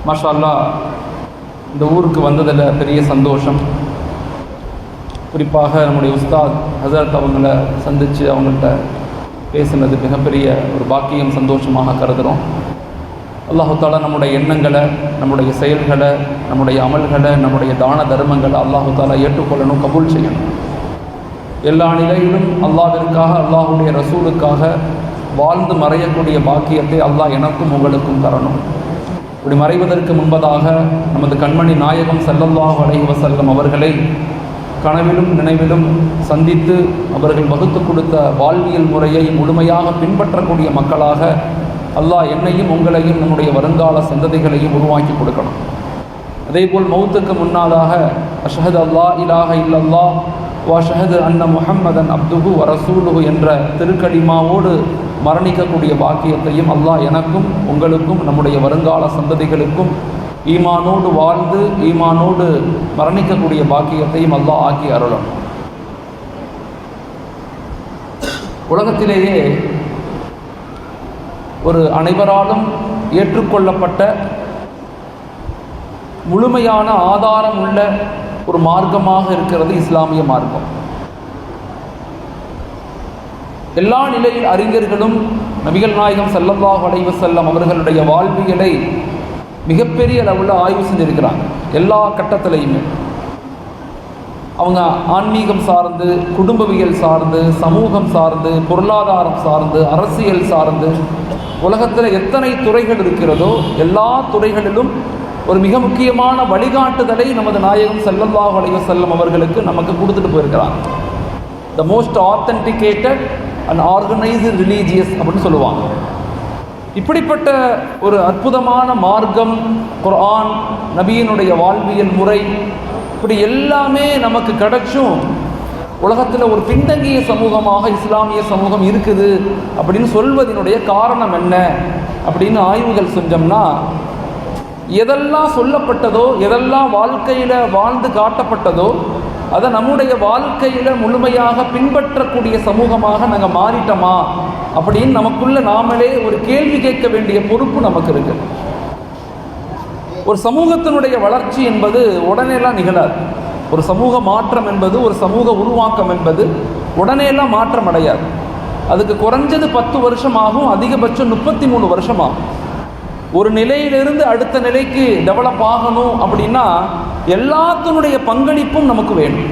மாஷா அல்லாஹ் இந்த ஊருக்கு வந்ததில் பெரிய சந்தோஷம். குறிப்பாக நம்முடைய உஸ்தாத் ஹசரத் அவங்கள சந்தித்து அவங்கள்ட்ட பேசுனது மிகப்பெரிய ஒரு பாக்கியம், சந்தோஷமாக கருதுகிறோம். அல்லாஹு தாலா நம்முடைய எண்ணங்களை, நம்முடைய செயல்களை, நம்முடைய அமல்களை, நம்முடைய தான தர்மங்களை அல்லாஹு தாலா ஏற்றுக்கொள்ளணும், கபூல் செய்யணும். எல்லா நிலையிலும் அல்லாஹ்விற்காக, அல்லாஹுடைய ரசூலுக்காக வாழ்ந்து மறையக்கூடிய பாக்கியத்தை அல்லாஹ் எனக்கும் உங்களுக்கும் தரணும். இப்படி மறைவதற்கு முன்பதாக நமது கண்மணி நாயகம் ஸல்லல்லாஹு அலைஹி வஸல்லம் அவர்களை கனவிலும் நினைவிலும் சந்தித்து அவர்கள் வகுத்து கொடுத்த வாழ்வியல் முறையை முழுமையாக பின்பற்றக்கூடிய மக்களாக அல்லாஹ் என்னையும் உங்களையும் நம்முடைய வருங்கால சந்ததிகளையும் உருவாக்கி கொடுக்கணும். அதேபோல் மௌத்துக்கு முன்னாதாக அஷ்ஹது அல்லா இலாஹ இல்லல்லாஹ் வ அஷ்ஹது அன்ன முஹம்மதன் அப்துஹு வ ரசூலுஹு என்ற திருக்கலிமாவோடு மரணிக்கக்கூடிய பாக்கியத்தையும் அல்லாஹ் எனக்கும் உங்களுக்கும் நம்முடைய வருங்கால சந்ததிகளுக்கும் ஈமானோடு வாழ்ந்து ஈமானோடு மரணிக்கக்கூடிய பாக்கியத்தையும் அல்லாஹ் ஆக்கி அருளும். உலகத்திலேயே ஒரு அனைவராலும் ஏற்றுக்கொள்ளப்பட்ட முழுமையான ஆதாரம் உள்ள ஒரு மார்க்கமாக இருக்கிறது இஸ்லாமிய மார்க்கம். எல்லா நிலையில் அறிஞர்களும் நபிகள் நாயகம் ஸல்லல்லாஹு அலைஹி வஸல்லம் அவர்களுடைய வாழ்வியலை மிகப்பெரிய அளவில் ஆய்வு செஞ்சிருக்கிறாங்க. எல்லா கட்டத்திலையுமே அவங்க ஆன்மீகம் சார்ந்து, குடும்பவியல் சார்ந்து, சமூகம் சார்ந்து, பொருளாதாரம் சார்ந்து, அரசியல் சார்ந்து, உலகத்தில் எத்தனை துறைகள் இருக்கிறதோ எல்லா துறைகளிலும் ஒரு மிக முக்கியமான வழிகாட்டுதலை நமது நாயகம் ஸல்லல்லாஹு அலைஹி வஸல்லம் அவர்களுக்கு நமக்கு கொடுத்துட்டு போயிருக்கிறாங்க. The most authenticated and organised religious அப்படின்னு சொல்லுவாங்க. இப்படிப்பட்ட ஒரு அற்புதமான மார்க்கம், குர்ஆன், நபியினுடைய வாழ்வியல் முறை, இப்படி எல்லாமே நமக்கு கிடைச்சும் உலகத்தில் ஒரு பின்தங்கிய சமூகமாக இஸ்லாமிய சமூகம் இருக்குது அப்படின்னு சொல்வதனுடைய காரணம் என்ன அப்படின்னு ஆய்வுகள் செஞ்சோம்னா, எதெல்லாம் சொல்லப்பட்டதோ, எதெல்லாம் வாழ்க்கையில் வாழ்ந்து காட்டப்பட்டதோ அதை நம்முடைய வாழ்க்கையில் முழுமையாக பின்பற்றக்கூடிய சமூகமாக நாங்கள் மாறிட்டோமா அப்படின்னு நமக்குள்ள நாமளே ஒரு கேள்வி கேட்க வேண்டிய பொறுப்பு நமக்கு இருக்கு. ஒரு சமூகத்தினுடைய வளர்ச்சி என்பது உடனேலாம் நிகழாது. ஒரு சமூக மாற்றம் என்பது, ஒரு சமூக உருவாக்கம் என்பது உடனேலாம் மாற்றம் அடையாது. அதுக்கு குறைஞ்சது 10 வருஷம் ஆகும், அதிகபட்சம் 33 வருஷம் ஆகும். ஒரு நிலையிலிருந்து அடுத்த நிலைக்கு டெவலப் ஆகணும் அப்படின்னா எல்லாத்தினுடைய பங்களிப்பும் நமக்கு வேணும்.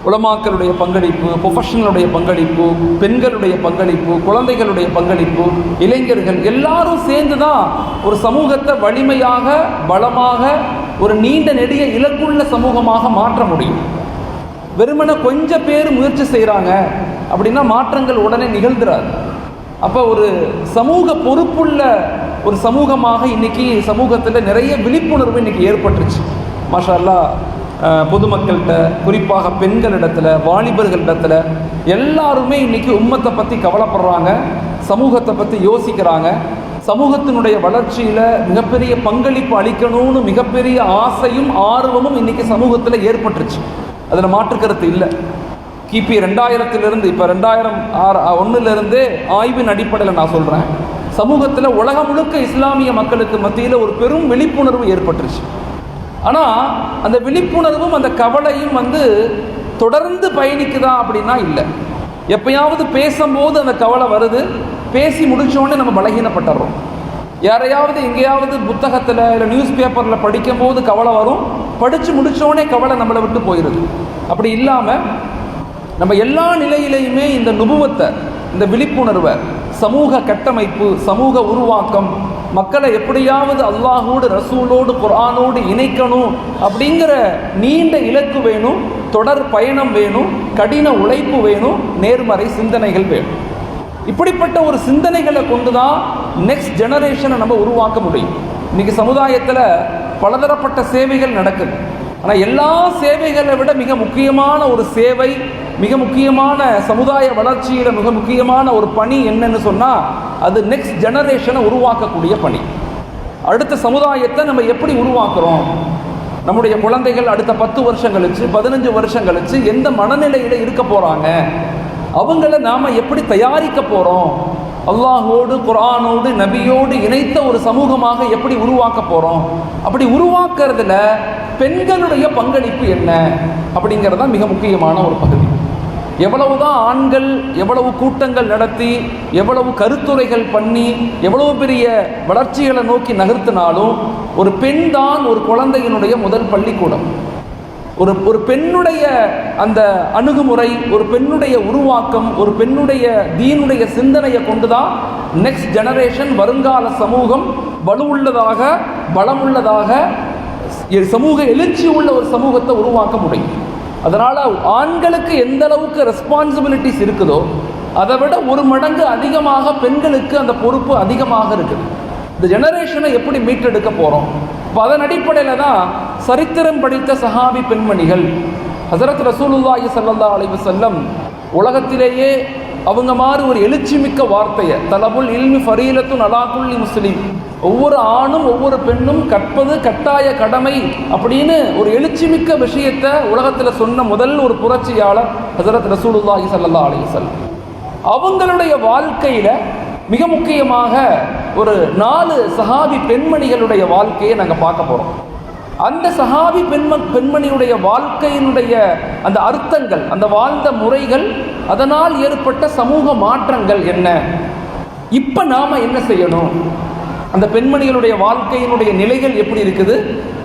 உலமாக்களுடைய பங்களிப்பு, ப்ரொஃபஷனலுடைய பங்களிப்பு, பெண்களுடைய பங்களிப்பு, குழந்தைகளுடைய பங்களிப்பு, இளைஞர்கள் எல்லாரும் சேர்ந்து தான் ஒரு சமூகத்தை வலிமையாக, பலமாக, ஒரு நீண்ட நெடிய இலக்குள்ள சமூகமாக மாற்ற முடியும். வெறுமனே கொஞ்சம் பேர் முயற்சி செய்கிறாங்க அப்படின்னா மாற்றங்கள் உடனே நிகழ்ந்துறாது. அப்போ ஒரு சமூக பொறுப்புள்ள ஒரு சமூகமாக இன்றைக்கி சமூகத்தில் நிறைய விழிப்புணர்வு இன்றைக்கி ஏற்பட்டுருச்சு. மாஷா அல்லாஹ், பொதுமக்கள்கிட்ட, குறிப்பாக பெண்களிடத்தில், வாலிபர்களிடத்தில் எல்லாருமே இன்றைக்கி உம்மத்தை பற்றி கவலைப்படுறாங்க, சமூகத்தை பற்றி யோசிக்கிறாங்க. சமூகத்தினுடைய வளர்ச்சியில் மிகப்பெரிய பங்களிப்பு அளிக்கணும்னு மிகப்பெரிய ஆசையும் ஆர்வமும் இன்றைக்கி சமூகத்தில் ஏற்பட்டுருச்சு. அதில் மாற்றுக்கருத்து இல்லை. கிபி 2000 இப்போ 2001 ஆய்வின் அடிப்படையில் நான் சொல்கிறேன், சமூகத்தில் உலகம் முழுக்க இஸ்லாமிய மக்களுக்கு மத்தியில் ஒரு பெரும் விழிப்புணர்வு ஏற்பட்டுருச்சு. ஆனால் அந்த விழிப்புணர்வும் அந்த கவலையும் தொடர்ந்து பயணிக்குதா அப்படின்னா இல்லை. எப்பயாவது பேசும்போது அந்த கவலை வருது, பேசி முடித்தோடனே நம்ம பலகீனப்பட்டுறோம். யாரையாவது எங்கேயாவது புத்தகத்தில் இல்லை நியூஸ் பேப்பரில் படிக்கும்போது கவலை வரும், படித்து முடித்தோடனே கவலை நம்மளை விட்டு போயிடுது. அப்படி இல்லாமல் நம்ம எல்லா நிலையிலையுமே இந்த நுபுவத்தை, இந்த விழிப்புணர்வை, சமூக கட்டமைப்பு, சமூக உருவாக்கம், மக்களை எப்படியாவது அல்லாஹோடு, ரசூலோடு, குர்ஆனோடு இணைக்கணும் அப்படிங்கிற நீண்ட இலக்கு வேணும், தொடர் பயணம் வேணும், கடின உழைப்பு வேணும், நேர்மறை சிந்தனைகள் வேணும். இப்படிப்பட்ட ஒரு சிந்தனைகளை கொண்டு தான் நெக்ஸ்ட் ஜெனரேஷனை நம்ம உருவாக்க முடியும். இன்றைக்கி சமுதாயத்தில் பலதரப்பட்ட சேவைகள் நடக்குது. ஆனால் எல்லா சேவைகளை விட மிக முக்கியமான ஒரு சேவை, மிக முக்கியமான சமுதாய வளர்ச்சியில் மிக முக்கியமான ஒரு பணி என்னன்னு சொன்னால் அது நெக்ஸ்ட் ஜெனரேஷனை உருவாக்கக்கூடிய பணி. அடுத்த சமுதாயத்தை நம்ம எப்படி உருவாக்குறோம், நம்முடைய குழந்தைகள் அடுத்த 10 வருஷம் கழிச்சு, 15 வருஷம் கழிச்சு எந்த மனநிலையில் இருக்க போகிறாங்க, அவங்கள நாம் எப்படி தயாரிக்க போகிறோம் அல்லாஹோடு, குர்ஆனோடு, நபியோடு இணைத்த ஒரு சமூகமாக எப்படி உருவாக்க போகிறோம், அப்படி உருவாக்குறதுல பெண்களுடைய பங்களிப்பு என்ன அப்படிங்கிறது தான் மிக முக்கியமான ஒரு பகுதி. எவ்வளவுதான் ஆண்கள் எவ்வளவு கூட்டங்கள் நடத்தி, எவ்வளவு கருத்துரைகள் பண்ணி, எவ்வளவு பெரிய வளர்ச்சிகளை நோக்கி நகர்த்தினாலும் ஒரு பெண் தான் ஒரு குழந்தையினுடைய முதல் பள்ளிக்கூடம். ஒரு பெண்ணுடைய அந்த அணுகுமுறை, ஒரு பெண்ணுடைய உருவாக்கம், ஒரு பெண்ணுடைய தீனுடைய சிந்தனையை கொண்டுதான் நெக்ஸ்ட் ஜெனரேஷன், வருங்கால சமூகம் வலுவுள்ளதாக, பலமுள்ளதாக, சமூக எழுச்சி உள்ள ஒரு சமூகத்தை உருவாக்க முடியும். அதனால் ஆண்களுக்கு எந்த அளவுக்கு ரெஸ்பான்சிபிலிட்டிஸ் இருக்குதோ அதை விட 1 மடங்கு அதிகமாக பெண்களுக்கு அந்த பொறுப்பு அதிகமாக இருக்குது. இந்த ஜெனரேஷனை எப்படி மீட்டெடுக்க போகிறோம்? இப்போ அதன் அடிப்படையில் தான் சரித்திரம் படித்த சஹாபி பெண்மணிகள், ஹஸரத் ரசூலுல்லாஹி ஸல்லல்லாஹு அலைஹி வஸல்லம் உலகத்திலேயே அவங்க மாதிரி ஒரு எழுச்சி மிக்க வார்த்தையை, தலபுல் இல்மி ஃபரீலத்துன் அலா குல்லி முஸ்லிம், ஒவ்வொரு ஆணும் ஒவ்வொரு பெண்ணும் கற்பது கட்டாய கடமை அப்படின்னு ஒரு எழுச்சி மிக்க விஷயத்தை உலகத்தில் சொன்ன முதல் ஒரு புரட்சியாளர் ஹஸரத் ரசூலுல்லாஹி ஸல்லல்லாஹு அலைஹி வஸல்லம். அவங்களுடைய வாழ்க்கையில் மிக முக்கியமாக ஒரு 4 சஹாபி பெண்மணிகளுடைய வாழ்க்கையை நாங்கள் பார்க்க போகிறோம். அந்த சஹாபி பெண்மணியுடைய வாழ்க்கையினுடைய அந்த அர்த்தங்கள், அந்த வாழ்ந்த முறைகள், அதனால் ஏற்பட்ட சமூக மாற்றங்கள் என்ன, இப்போ நாம் என்ன செய்யணும், அந்த பெண்மணிகளுடைய வாழ்க்கையினுடைய நிலைகள் எப்படி இருக்குது,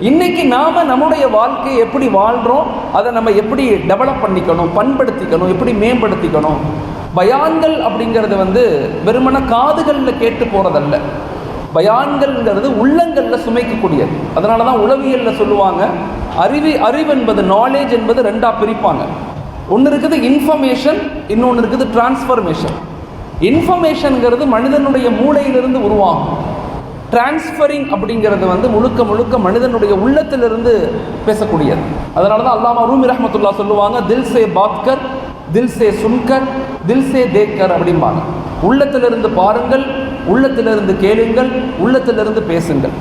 இன்னைக்கு நாம் நம்முடைய வாழ்க்கையை எப்படி வாழ்கிறோம், அதை நம்ம எப்படி டெவலப் பண்ணிக்கணும், பண்படுத்திக்கணும், எப்படி மேம்படுத்திக்கணும். பயான்கள் அப்படிங்கிறது வெறுமன காதுகளில் கேட்டு போகிறதல்ல. பயான்கள்ங்கிறது உள்ளங்களில் சுமைக்கக்கூடியது. அதனால தான் உளவியலில் சொல்லுவாங்க, அறிவு என்பது, நாலேஜ் என்பது 2ஆக பிரிப்பாங்க. ஒன்று இருக்குது இன்ஃபர்மேஷன், இன்னொன்று இருக்குது டிரான்ஸ்ஃபர்மேஷன். இன்ஃபர்மேஷனுங்கிறது மனிதனுடைய மூளையிலிருந்து உருவாகும். டிரான்ஸ்ஃபரிங் அப்படிங்கிறது முழுக்க முழுக்க மனிதனுடைய உள்ளத்திலிருந்து பேசக்கூடியது. அதனால தான் அல்லாமா ரூமி ரஹ்மத்துல்லா சொல்லுவாங்க, தில் சே பாத்கர், தில் சே சுன்கர், தில் சே தேக்கர் அப்படிம்பாங்க. உள்ளத்திலிருந்து பாருங்கள், உள்ளத்திலிருந்து கேளுங்கள், உள்ளத்திலிருந்து பேசுங்கள்.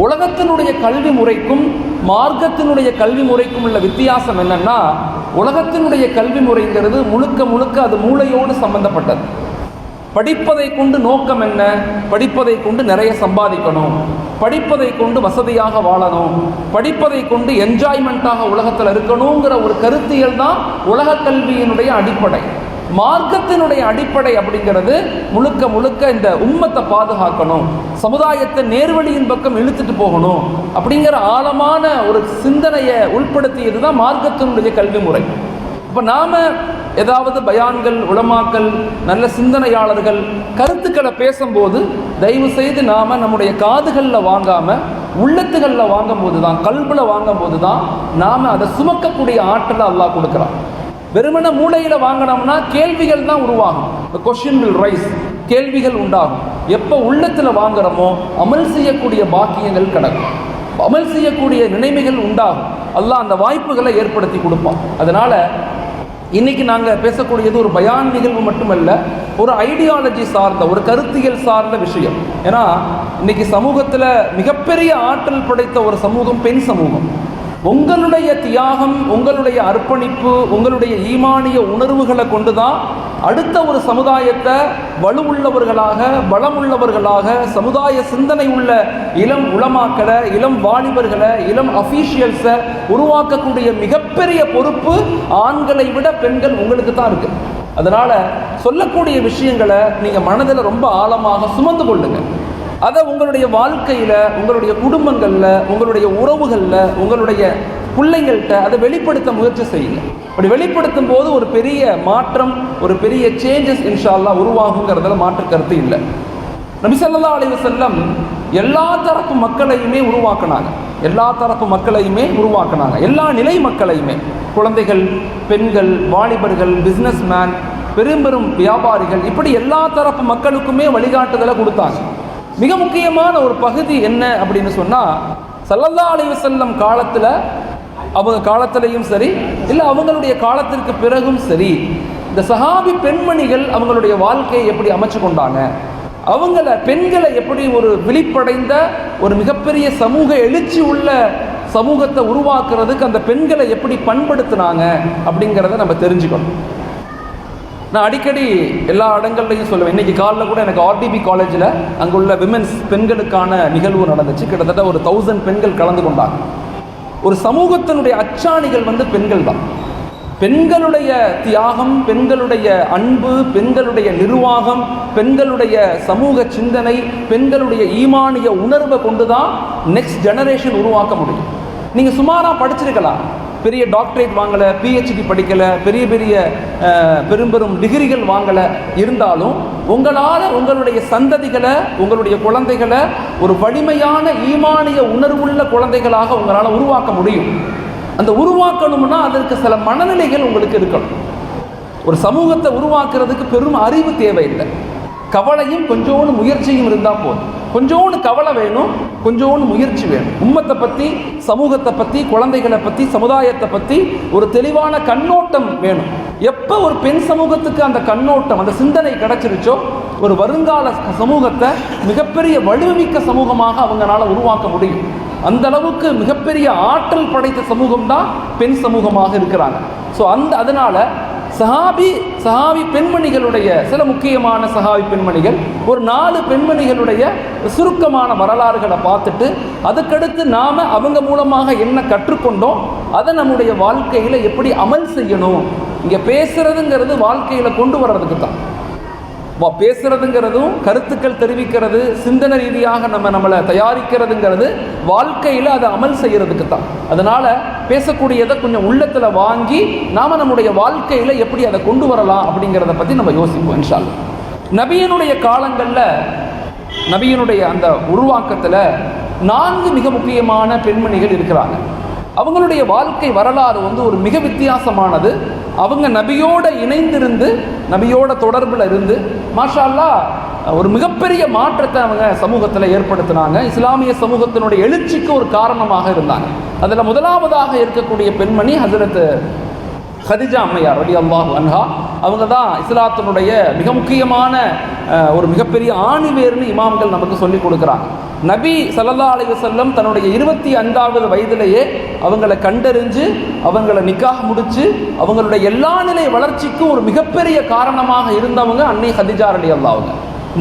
உலகத்தினுடைய கல்வி முறைக்கும் மார்க்கத்தினுடைய கல்வி முறைக்கும் உள்ள வித்தியாசம் என்னன்னா, உலகத்தினுடைய கல்வி முறைங்கிறது முழுக்க முழுக்க அது மூளையோடு சம்பந்தப்பட்டது. படிப்பதை கொண்டு நோக்கம் என்ன, படிப்பதை கொண்டு நிறைய சம்பாதிக்கணும், படிப்பதை கொண்டு வசதியாக வாழணும், படிப்பதை கொண்டு என்ஜாய்மெண்ட்டாக உலகத்தில் இருக்கணுங்கிற ஒரு கருத்தியல் தான் உலக கல்வியினுடைய அடிப்படை. மார்க்கத்தினுடைய அடிப்படை அப்படிங்கிறது முழுக்க முழுக்க இந்த உம்மத்தை பாதுகாக்கணும், சமுதாயத்தை நேர்வழியின் பக்கம் இழுத்துட்டு போகணும் அப்படிங்கிற ஆழமான ஒரு சிந்தனையை உள்படுத்தியது தான் மார்க்கத்தினுடைய கல்வி முறை. இப்போ நாம் ஏதாவது பயான்கள், உலமாக்கள், நல்ல சிந்தனையாளர்கள் கருத்துக்களை பேசும்போது தயவு செய்து நாம் நம்முடைய காதுகளில் வாங்காமல் உள்ளத்துகளில் வாங்கும்போது தான், கல்பில் வாங்கும்போது தான் நாம் அதை சுமக்கக்கூடிய ஆற்றலை அல்லாஹ் கொடுக்குறான். வெறுமன மூளையில் வாங்கினோம்னா கேள்விகள் தான் உருவாகும். கொஸ்டின் வில் ரைஸ், கேள்விகள் உண்டாகும். எப்போ உள்ளத்தில் வாங்குறோமோ அமல் செய்யக்கூடிய பாக்கியங்கள் கிடக்கும், அமல் செய்யக்கூடிய நினைவுகள் உண்டாகும். அல்லாஹ் அந்த வாய்ப்புகளை ஏற்படுத்தி கொடுப்போம். அதனால் இன்னைக்கு நாங்கள் பேசக்கூடியது ஒரு பயான் நிகழ்வு மட்டுமல்ல, ஒரு ஐடியாலஜி சார்ந்த, ஒரு கருத்தியல் சார்ந்த விஷயம். ஏன்னா இன்னைக்கு சமூகத்தில் மிகப்பெரிய ஆற்றல் படைத்த ஒரு சமூகம் பெண் சமூகம். உங்களுடைய தியாகம், உங்களுடைய அர்ப்பணிப்பு, உங்களுடைய ஈமானிய உணர்வுகளை கொண்டு தான் அடுத்த ஒரு சமுதாயத்தை வலுவுள்ளவர்களாக, பலமுள்ளவர்களாக, சமுதாய சிந்தனை உள்ள இளம் உலமாக்களை, இளம் வாலிபர்களை, இளம் அஃபீஷியல்ஸை உருவாக்கக்கூடிய மிகப்பெரிய பொறுப்பு ஆண்களை விட பெண்கள் உங்களுக்கு தான் இருக்குது. அதனால் சொல்லக்கூடிய விஷயங்களை நீங்கள் மனதில் ரொம்ப ஆழமாக சுமந்து கொள்ளுங்க. அதை உங்களுடைய வாழ்க்கையில், உங்களுடைய குடும்பங்களில், உங்களுடைய உறவுகளில், உங்களுடைய பிள்ளைங்கள்கிட்ட அதை வெளிப்படுத்த முயற்சி செய்யுங்க. அப்படி வெளிப்படுத்தும் போது ஒரு பெரிய மாற்றம், ஒரு பெரிய சேஞ்சஸ் இன்ஷா அல்லாஹ் உருவாகுங்கிறதுல மாற்று கருத்து இல்லை. நபி ஸல்லல்லாஹு அலைஹி வஸல்லம் எல்லா தரப்பு மக்களையுமே உருவாக்கினாங்க, எல்லா தரப்பு மக்களையுமே உருவாக்கினாங்க, எல்லா நிலை மக்களையுமே, குழந்தைகள், பெண்கள், வாலிபர்கள், பிஸ்னஸ் மேன், பெரும் வியாபாரிகள், இப்படி எல்லா தரப்பு மக்களுக்குமே வழிகாட்டுதலை கொடுத்தாங்க. மிக முக்கியமான ஒரு பகுதி என்ன அப்படின்னு சொன்னால், ஸல்லல்லாஹு அலைஹி வஸல்லம் காலத்தில், அவங்க காலத்திலையும் சரி, இல்லை அவங்களுடைய காலத்திற்கு பிறகும் சரி, இந்த சஹாபி பெண்மணிகள் அவங்களுடைய வாழ்க்கையை எப்படி அமைச்சு கொண்டாங்க, பெண்களை எப்படி ஒரு விழிப்படைந்த ஒரு மிகப்பெரிய சமூக எழுச்சி உள்ள சமூகத்தை உருவாக்குறதுக்கு அந்த பெண்களை எப்படி பண்படுத்தினாங்க அப்படிங்கிறத நம்ம தெரிஞ்சுக்கணும். நான் அடிக்கடி எல்லா இடங்கள்லையும் சொல்லுவேன். இன்றைக்கி காலையில் கூட எனக்கு ஆர்டிபி காலேஜில் அங்குள்ள விமென்ஸ் பெண்களுக்கான நிகழ்வு நடந்துச்சு. கிட்டத்தட்ட ஒரு 1000 பெண்கள் கலந்து கொண்டாங்க. ஒரு சமூகத்தினுடைய அச்சாணிகள் பெண்கள் தான். பெண்களுடைய தியாகம், பெண்களுடைய அன்பு, பெண்களுடைய நிர்வாகம், பெண்களுடைய சமூக சிந்தனை, பெண்களுடைய ஈமானிய உணர்வை கொண்டு தான் நெக்ஸ்ட் ஜெனரேஷன் உருவாக்க முடியும். நீங்கள் சுமாராக படிச்சிருக்கலாம், பெரிய டாக்டரேட் வாங்கலை, பிஹெச்டி படிக்கலை, பெரிய பெரிய பெரும் டிகிரிகள் வாங்கலை, இருந்தாலும் உங்களால் உங்களுடைய சந்ததிகளை, உங்களுடைய குழந்தைகளை ஒரு வலிமையான ஈமானிய உணர்வுள்ள குழந்தைகளாக உங்களால் உருவாக்க முடியும். அந்த உருவாக்கணும்னா அதற்கு சில மனநிலைகள் உங்களுக்கு இருக்கணும். ஒரு சமூகத்தை உருவாக்குறதுக்கு பெரும் அறிவு தேவையில்லை, கவலையும் கொஞ்சோண்டு முயற்சியும் இருந்தால் போதும். கொஞ்சோண்டு கவலை வேணும், கொஞ்சோண்டு முயற்சி வேணும். உம்மத்தை பற்றி, சமூகத்தை பற்றி, குழந்தைகளை பற்றி, சமுதாயத்தை பற்றி ஒரு தெளிவான கண்ணோட்டம் வேணும். எப்போ ஒரு பெண் சமூகத்துக்கு அந்த கண்ணோட்டம், அந்த சிந்தனை கிடைச்சிருச்சோ, ஒரு வருங்கால சமூகத்தை மிகப்பெரிய வலுமிக்க சமூகமாக அவங்களால உருவாக்க முடியும். அந்த அளவுக்கு மிகப்பெரிய ஆற்றல் படைத்த சமூகம் தான் பெண் சமூகமாக இருக்கிறாங்க. ஸோ அதனால சஹாபி பெண்மணிகளுடைய சில முக்கியமான சஹாபி பெண்மணிகள், ஒரு 4 பெண்மணிகளுடைய சுருக்கமான வரலாறுகளை பார்த்துட்டு அதுக்கடுத்து நாம் அவங்க மூலமாக என்ன கற்றுக்கொண்டோம், அதை நம்முடைய வாழ்க்கையில் எப்படி அமல் செய்யணும். இங்கே பேசுறதுங்கிறது வாழ்க்கையில் கொண்டு வர்றதுக்கு தான். பேசுறதுங்கிறதும் கருத்துக்கள் தெரிவிக்கிறது, சிந்தனை ரீதியாக நம்மளை தயாரிக்கிறதுங்கிறது வாழ்க்கையில் அதை அமல் செய்யறதுக்கு தான். அதனால பேசக்கூடியதை கொஞ்சம் உள்ளத்தில் வாங்கி நாம் நம்முடைய வாழ்க்கையில் எப்படி அதை கொண்டு வரலாம் அப்படிங்கிறத பற்றி நம்ம யோசிப்போம் இன்ஷா அல்லாஹ். நபியினுடைய காலங்களில், நபியினுடைய அந்த உருவாக்கத்தில் 4 மிக முக்கியமான பெண்மணிகள் இருக்கிறாங்க. அவங்களுடைய வாழ்க்கை வரலாறு ஒரு மிக வித்தியாசமானது. அவங்க நபியோட இணைந்திருந்து, நபியோட தொடர்பில் இருந்து மாஷா அல்லாஹ் ஒரு மிகப்பெரிய மாற்றத்தை அவங்க சமூகத்தில் ஏற்படுத்தினாங்க. இஸ்லாமிய சமூகத்தினுடைய எழுச்சிக்கு ஒரு காரணமாக இருந்தாங்க. அதில் முதலாவதாக இருக்கக்கூடிய பெண்மணி ஹஜ்ரத் கதிஜா அம்மையார் ரலியல்லாஹு அன்ஹா. அவங்க தான் இஸ்லாத்தினுடைய மிக முக்கியமான ஒரு மிகப்பெரிய ஆணிவேர்னு இமாம்கள் நமக்கு சொல்லிக் கொடுக்குறாங்க. நபி ஸல்லல்லாஹு அலைஹி வஸல்லம் தன்னுடைய 25வது வயதிலேயே அவங்களை கண்டறிஞ்சு, அவங்களை நிக்காஹ் முடிச்சு, அவங்களுடைய எல்லா நிலை வளர்ச்சிக்கும் ஒரு மிகப்பெரிய காரணமாக இருந்தவங்க அன்னை கதிஜா ரலியல்லாஹு அன்ஹா.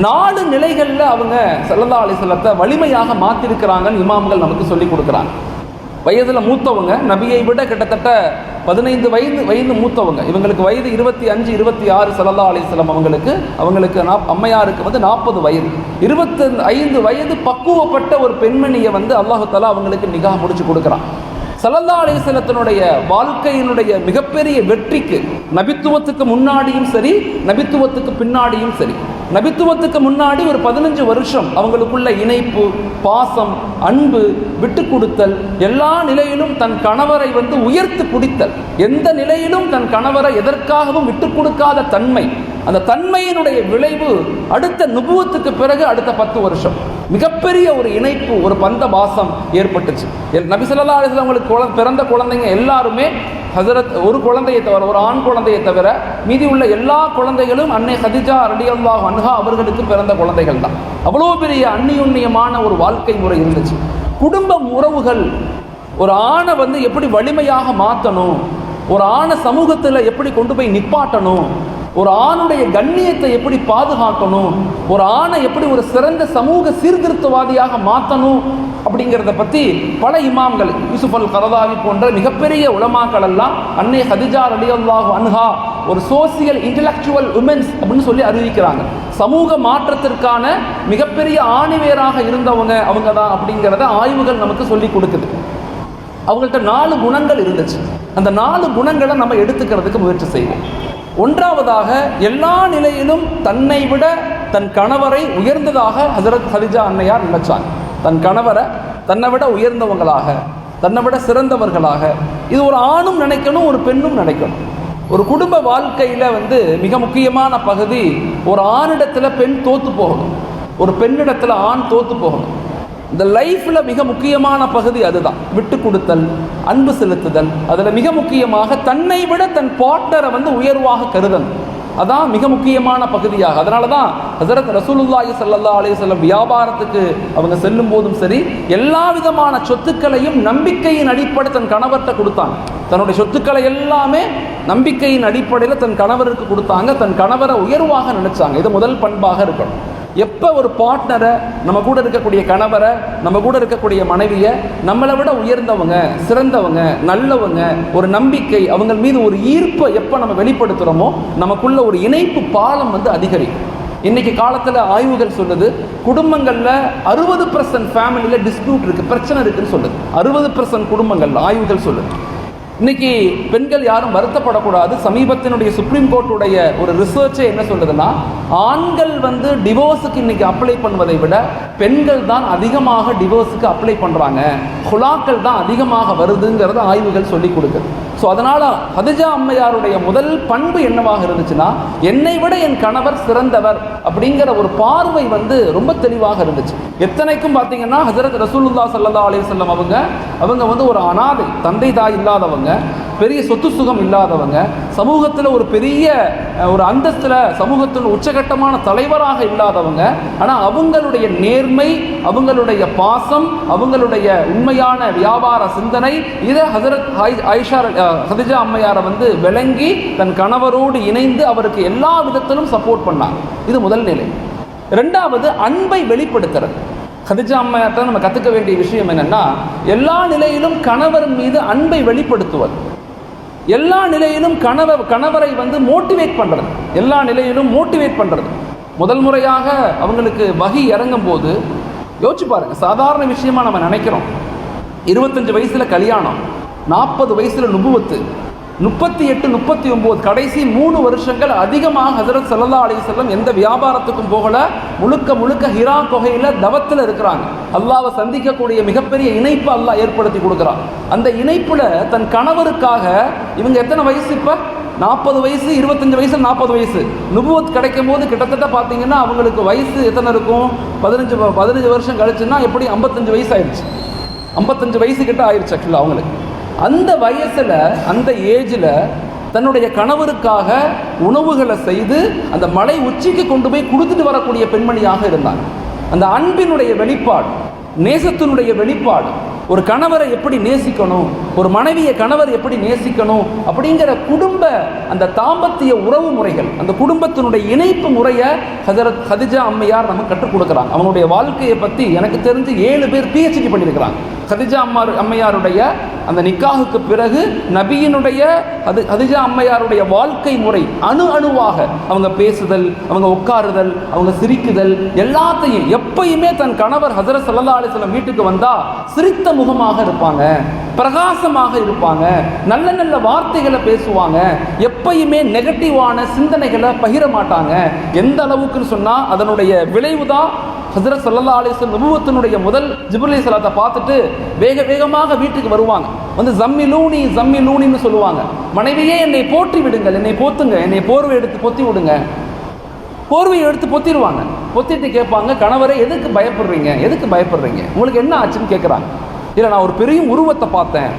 4 நிலைகளில் அவங்க ஸல்லல்லாஹு அலைஹி வஸல்லத்தை வலிமையாக மாற்றிருக்கிறாங்கன்னு இமாம்கள் நமக்கு சொல்லிக் கொடுக்குறாங்க. வயதில் மூத்தவங்க, நபியை விட கிட்டத்தட்ட 15 வயது மூத்தவங்க. இவங்களுக்கு வயது 25, 26. ஸல்லல்லாஹு அலைஹி வஸல்லம் அவங்களுக்கு அம்மையாருக்கு 40 வயது. 25 வயது பக்குவப்பட்ட ஒரு பெண்மணியை அல்லாஹ் தஆலா அவங்களுக்கு நிகாஹ் முடிச்சு கொடுக்குறான். ஸல்லல்லாஹு அலைஹி வஸல்லத்தினுடைய வாழ்க்கையினுடைய மிகப்பெரிய வெற்றிக்கு நபித்துவத்துக்கு முன்னாடியும் சரி, நபித்துவத்துக்கு பின்னாடியும் சரி. நபித்துவத்துக்கு முன்னாடி ஒரு 15 வருஷம் அவங்களுக்குள்ள இணைப்பு, பாசம், அன்பு, விட்டு கொடுத்தல், எல்லா நிலையிலும் தன் கணவரை உயர்த்து பிடித்தல், எந்த நிலையிலும் தன் கணவரை எதற்காகவும் விட்டு கொடுக்காத தன்மை. அந்த தன்மையினுடைய விளைவு அடுத்த நுபுவத்துக்கு பிறகு அடுத்த 10 வருஷம் மிகப்பெரிய ஒரு இணைப்பு, ஒரு பந்த பாசம் ஏற்பட்டுச்சு. நபி ஸல்லல்லாஹு அலைஹி வஸல்லம் அவங்களுக்கு பிறந்த குழந்தைங்க எல்லாருமே ஹஸரத் ஒரு குழந்தையை தவிர, ஒரு ஆண் குழந்தையை தவிர மீதி உள்ள எல்லா குழந்தைகளும் அன்னை கதிஜா ரலியல்லாஹு அன்ஹா அவர்களுக்கு பிறந்த குழந்தைகள் தான். அவ்வளோ பெரிய அந்நியுன்னியமான ஒரு வாழ்க்கை முறை இருந்துச்சு. குடும்ப உறவுகள், ஒரு ஆணை எப்படி வலிமையாக மாற்றணும், ஒரு ஆணை சமூகத்தில் எப்படி கொண்டு போய் நிப்பாட்டணும், ஒரு ஆணுடைய கண்ணியத்தை எப்படி பாதுகாக்கணும், ஒரு ஆணை எப்படி ஒரு சிறந்த சமூக சீர்திருத்தவாதியாக மாற்றணும் அப்படிங்கிறத பற்றி பல இமாம்கள், யூசுப் அல் கரதாவி போன்ற மிகப்பெரிய உலமாக்கள் எல்லாம் அன்னை கதிஜா ரலியல்லாஹு அன்ஹா ஒரு சோசியல் இன்டலெக்சுவல் உமன்ஸ் அப்படின்னு சொல்லி அறிவிக்கிறாங்க. சமூக மாற்றத்திற்கான மிகப்பெரிய ஆணிவேராக இருந்தவங்க அவங்க தான் அப்படிங்கிறத ஆய்வுகள் நமக்கு சொல்லி கொடுக்குது. அவங்கள்ட்ட 4 குணங்கள் இருந்துச்சு. அந்த 4 குணங்களை நம்ம எடுத்துக்கிறதுக்கு முயற்சி செய்வோம். ஒன்றாவதாக, எல்லா நிலையிலும் தன்னை விட தன் கணவரை உயர்ந்ததாக ஹஸரத் கதிஜா அன்னையார் நினைச்சாங்க. தன் கணவரை தன்னை விட உயர்ந்தவங்களாக, தன்னை விட சிறந்தவர்களாக. இது ஒரு ஆணும் நினைக்கணும், ஒரு பெண்ணும் நினைக்கணும். ஒரு குடும்ப வாழ்க்கையில் மிக முக்கியமான பகுதி, ஒரு ஆணிடத்தில் பெண் தோற்று போகணும், ஒரு பெண்ணிடத்தில் ஆண் தோற்று போகணும். இந்த லைஃப்பில் மிக முக்கியமான பகுதி அதுதான், விட்டு கொடுத்தல், அன்பு செலுத்துதல். அதில் மிக முக்கியமாக தன்னை விட தன் பார்ட்னரை உயர்வாக கருதணும். அதான் மிக முக்கியமான பகுதியாக. அதனால தான் ஹஸரத் ரசூலுல்லாஹி ஸல்லல்லாஹு அலைஹி வஸல்லம் வியாபாரத்துக்கு அவங்க செல்லும் போதும் சரி, எல்லா விதமான சொத்துக்களையும் நம்பிக்கையின் அடிப்படை தன் கணவர்கிட்ட கொடுத்தாங்க. தன்னுடைய சொத்துக்களை எல்லாமே நம்பிக்கையின் அடிப்படையில் தன் கணவருக்கு கொடுத்தாங்க, தன் கணவரை உயர்வாக நினைச்சாங்க. இது முதல் பண்பாக இருக்கணும். எப்போ ஒரு பார்ட்னரை, நம்ம கூட இருக்கக்கூடிய கணவரை, நம்ம கூட இருக்கக்கூடிய மனைவியை நம்மளை விட உயர்ந்தவங்க, சிறந்தவங்க, நல்லவங்க, ஒரு நம்பிக்கை, அவங்க மீது ஒரு ஈர்ப்பை எப்போ நம்ம வெளிப்படுத்துகிறோமோ நமக்குள்ள ஒரு இணைப்பு பாலம் அதிகரிக்கும். இன்னைக்கு காலத்தில் ஆய்வுகள் சொல்லுது, குடும்பங்களில் 60% ஃபேமிலியில் டிஸ்பியூட் இருக்குது, பிரச்சனை இருக்குன்னு சொல்லுது. 60% குடும்பங்கள் ஆய்வுகள் சொல்லுது. இன்னைக்கு பெண்கள் யாரும் வருத்தப்படக்கூடாது. சமீபத்தினுடைய சுப்ரீம் கோர்ட்டுடைய ஒரு ரிசர்ச்சே என்ன சொல்லுதுன்னா, ஆண்கள் டிவோர்ஸுக்கு இன்னைக்கு அப்ளை பண்ணுவதை விட பெண்கள் தான் அதிகமாக டிவோர்ஸுக்கு அப்ளை பண்ணுறாங்க, ஹுலாக்கள் தான் அதிகமாக வருதுங்கிறத ஆய்வுகள் சொல்லி கொடுக்குது. ஸோ அதனால் ஹதிஜா அம்மையாருடைய முதல் பண்பு என்னவாக இருந்துச்சுன்னா, என்னை விட என் கணவர் சிறந்தவர் அப்படிங்கிற ஒரு பார்வை ரொம்ப தெளிவாக இருந்துச்சு. எத்தனைக்கும் பார்த்தீங்கன்னா ஹஜரத் ரசூலுல்லாஹ் ஸல்லல்லாஹு அலைஹி வஸல்லம் அவங்க ஒரு அனாதை, தந்தை தாய் இல்லாதவங்க, பெரிய சொத்து சுகம் இல்லாதவங்க, சமூகத்தில் ஒரு பெரிய ஒரு அந்தஸ்தில் சமூகத்தின் உச்சகட்டமான தலைவராக இல்லாதவங்க. ஆனால் அவங்களுடைய நேர்மை, அவங்களுடைய பாசம், அவங்களுடைய உண்மையான வியாபார சிந்தனை, இதை ஹஜரத் ஹதிஜா அம்மையாரை விளங்கி தன் கணவரோடு இணைந்து அவருக்கு எல்லா விதத்திலும் சப்போர்ட் பண்ணாங்க. இது முதல் நிலை. ரெண்டாவது, அன்பை வெளிப்படுத்துறது. ஹதிஜா அம்மையார்ட்ட நம்ம கற்றுக்க வேண்டிய விஷயம் என்னன்னா, எல்லா நிலையிலும் கணவர் மீது அன்பை வெளிப்படுத்துவது, எல்லா நிலையிலும் கணவரை மோட்டிவேட் பண்ணுறது, எல்லா நிலையிலும் மோட்டிவேட் பண்ணுறது. முதல் முறையாக அவங்களுக்கு வஹி இறங்கும் போது யோசிச்சு பாருங்க, சாதாரண விஷயமா நம்ம நினைக்கிறோம். 25 வயசுல கல்யாணம், 40 வயசுல நுபுவத்து, 38, 39 கடைசி 3 வருஷங்கள் அதிகமாக ஹஜரத் ஸல்லல்லாஹு அலைஹி வஸல்லம் எந்த வியாபாரத்துக்கும் போகல, முழுக்க ஹிரா குகையில தவத்தில் இருக்கிறாங்க. அல்லாஹ்வை சந்திக்கக்கூடிய மிகப்பெரிய இணைப்பு அல்லாஹ் ஏற்படுத்தி கொடுக்குறான். அந்த இணைப்புல தன் கணவருக்காக இவங்க எத்தனை வயசு, இப்ப 40 வயசு, 25 வயசு, 40 வயசு. நுபுவத் கிடைக்கும் போது கிட்டத்தட்ட பார்த்தீங்கன்னா அவங்களுக்கு வயசு எத்தனை இருக்கும், 15 வருஷம் கழிச்சுன்னா எப்படி 55 வயசு ஆயிடுச்சு, 55 வயசு கிட்ட ஆயிடுச்சு ஆக்சுவலாக அவங்களுக்கு. அந்த வயசில், அந்த ஏஜில் தன்னுடைய கணவருக்காக உணவுகளை செய்து அந்த மலை உச்சிக்கு கொண்டு போய் கொடுத்துட்டு வரக்கூடிய பெண்மணியாக இருந்தாங்க. அந்த அன்பினுடைய வெளிப்பாடு, நேசத்தினுடைய வெளிப்பாடு, ஒரு கணவரை எப்படி நேசிக்கணும், ஒரு மனைவியை கணவர் எப்படி நேசிக்கணும் அப்படிங்கிற குடும்ப அந்த தாம்பத்திய உறவு முறைகள், அந்த குடும்பத்தினுடைய இணைப்பு முறையை ஹஜரத் ஹதிஜா அம்மையார் நமக்கு கற்றுக் கொடுக்குறாங்க. அவங்களுடைய வாழ்க்கையை பற்றி எனக்கு தெரிஞ்சு 7 பேர் PhD பண்ணியிருக்கிறாங்க. ஹதிஜா அம்மையாருடைய அந்த நிக்காஹுக்கு பிறகு நபியினுடைய ஹதிஜா அம்மையாருடைய வாழ்க்கை முறை அணுவாக அவங்க பேசுதல், அவங்க உட்காருதல், அவங்க சிரிக்குதல், எல்லாத்தையும் எப்பயுமே தன் கணவர் ஹஜரத் ஸல்லல்லாஹு அலைஹி வஸல்லம் வீட்டுக்கு வந்தா சிரித்த முகமாக இருப்பாங்க, பிரகாசமாக இருப்பாங்க, நல்ல நல்ல வார்த்தைகளை பேசுவாங்க, எப்பயுமே நெகட்டிவான சிந்தனைகளை பகிர மாட்டாங்க. எந்த அளவுக்குன்னு சொன்னா அதனுடைய விளைவுதான் ஹஜரத் ஸல்லல்லாஹு அலைஹி வஸல்லம் நபுவத்தினுடைய முதல் ஜிப்ரீல் அலைஹிஸ்ஸலாத்தை பார்த்துட்டு வேகமாக வீட்டுக்கு வருவாங்க. ஜம்மிலூனின்னு சொல்லுவாங்க, மனைவியே என்னை போற்றி விடுங்கள், என்னை போத்துங்க, என்னை போர்வை எடுத்து பொத்தி விடுங்க. போர்வையை எடுத்து பொத்திடுவாங்க. பொத்திட்டு கேட்பாங்க, கணவரை எதுக்கு பயப்படுறீங்க, உங்களுக்கு என்ன ஆச்சுன்னு கேட்குறாங்க. இல்லை, நான் ஒரு பெரிய உருவத்தை பார்த்தேன்,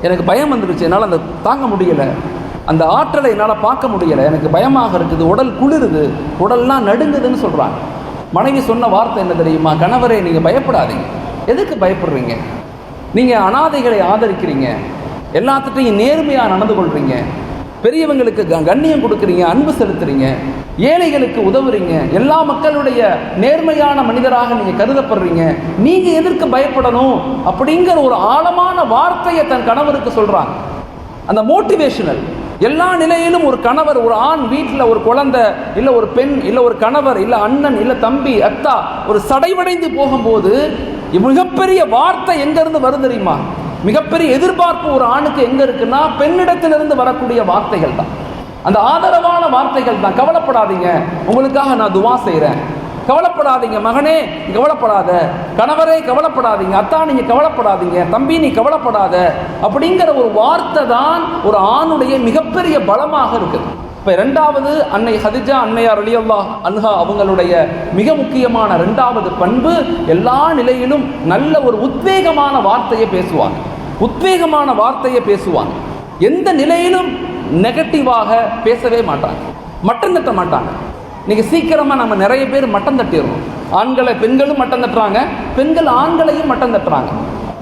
எனக்கு பயம் வந்துருச்சு, என்னால் அந்த தாங்க முடியலை, அந்த ஆற்றலை என்னால் பார்க்க முடியலை, எனக்கு பயமாக இருக்குது, உடல் குளிருது, உடல்லாம் நடுங்குதுன்னு சொல்கிறாங்க. மனைவி சொன்ன வார்த்தை என்ன தெரியுமா, கணவரை நீங்கள் பயப்படாதீங்க, எதுக்கு பயப்படுறீங்க, நீங்கள் அனாதைகளை ஆதரிக்கிறீங்க, எல்லாத்துட்டையும் நேர்மையாக நடந்து கொள்றீங்க, பெரியவங்களுக்கு கண்ணியம் கொடுக்குறீங்க, அன்பு செலுத்துறீங்க, ஏழைகளுக்கு உதவுறீங்க, எல்லா மக்களுடைய நேர்மையான மனிதராக நீங்கள் கருதப்படுறீங்க, நீங்கள் எதற்கு பயப்படணும் அப்படிங்கிற ஒரு ஆழமான வார்த்தையை தன் கணவருக்கு சொல்கிறாங்க. அந்த மோட்டிவேஷனல் எல்லா நிலையிலும் ஒரு கணவர், ஒரு ஆண் வீட்டில் ஒரு குழந்தை, இல்லை ஒரு பெண், இல்லை ஒரு கணவர், இல்லை அண்ணன், இல்லை தம்பி, அத்தா ஒரு சடைவடைந்து போகும்போது மிகப்பெரிய வார்த்தை எங்கேருந்து வரும் தெரியுமா, மிகப்பெரிய எதிர்பார்ப்பு ஒரு ஆணுக்கு எங்கே இருக்குன்னா பெண்ணிடத்திலிருந்து வரக்கூடிய வார்த்தைகள் தான், அந்த ஆதரவான வார்த்தைகள் தான். கவலைப்படாதீங்க, உங்களுக்காக நான் துவா செய்கிறேன், கவலைப்படாதீங்க மகனே, கவலைப்படாத, கணவரே கவலைப்படாதீங்க, அத்தா நீங்க கவலைப்படாதீங்க, தம்பி நீ கவலைப்படாத அப்படிங்கிற ஒரு வார்த்தை தான் ஒரு ஆணுடைய மிகப்பெரிய பலமாக இருக்குது. இப்போ ரெண்டாவது, அன்னை ஹதிஜா அன்னையார் ரலியல்லாஹு அன்ஹா அவங்களுடைய மிக முக்கியமான ரெண்டாவது பண்பு, எல்லா நிலையிலும் நல்ல ஒரு உத்வேகமான வார்த்தையை பேசுவாங்க, உத்வேகமான வார்த்தையை பேசுவாங்க. எந்த நிலையிலும் நெகட்டிவாக பேசவே மாட்டாங்க, மட்டம் தட்ட மாட்டாங்க. இன்னைக்கு சீக்கிரமாக நம்ம நிறைய பேர் மட்டம் தட்டிடுறோம். பெண்களும் மட்டம் தட்டுறாங்க, பெண்கள் ஆண்களையும் மட்டம் தட்டுறாங்க.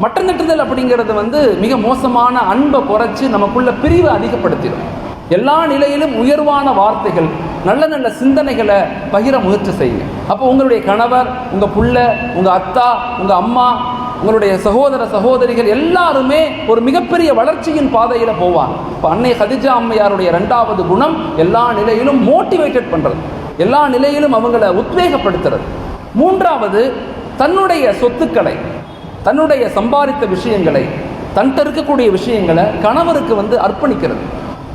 மட்டம் தட்டுதல் அப்படிங்கிறது வந்து மிக மோசமான அன்பை குறைச்சி நமக்குள்ள பிரிவை அதிகப்படுத்திடும். எல்லா நிலையிலும் உயர்வான வார்த்தைகள், நல்ல நல்ல சிந்தனைகளை பகிர முயற்சி செய்யுங்க. அப்போ உங்களுடைய கணவர், உங்கள் புள்ள, உங்கள் அத்தா, உங்கள் அம்மா, உங்களுடைய சகோதர சகோதரிகள் எல்லாருமே ஒரு மிகப்பெரிய வளர்ச்சியின் பாதையில் போவாங்க. இப்போ அன்னை ஹதிஜா அம்மையாருடைய 2வது குணம் எல்லா நிலையிலும் மோட்டிவேட்டட் பண்ணுறது, எல்லா நிலையிலும் அவங்கள உத்வேகப்படுத்துறது. 3வது தன்னுடைய சொத்துக்களை, தன்னுடைய சம்பாதித்த விஷயங்களை, தன்கிட்ட இருக்கக்கூடிய விஷயங்களை கணவருக்கு வந்து அர்ப்பணிக்கிறது.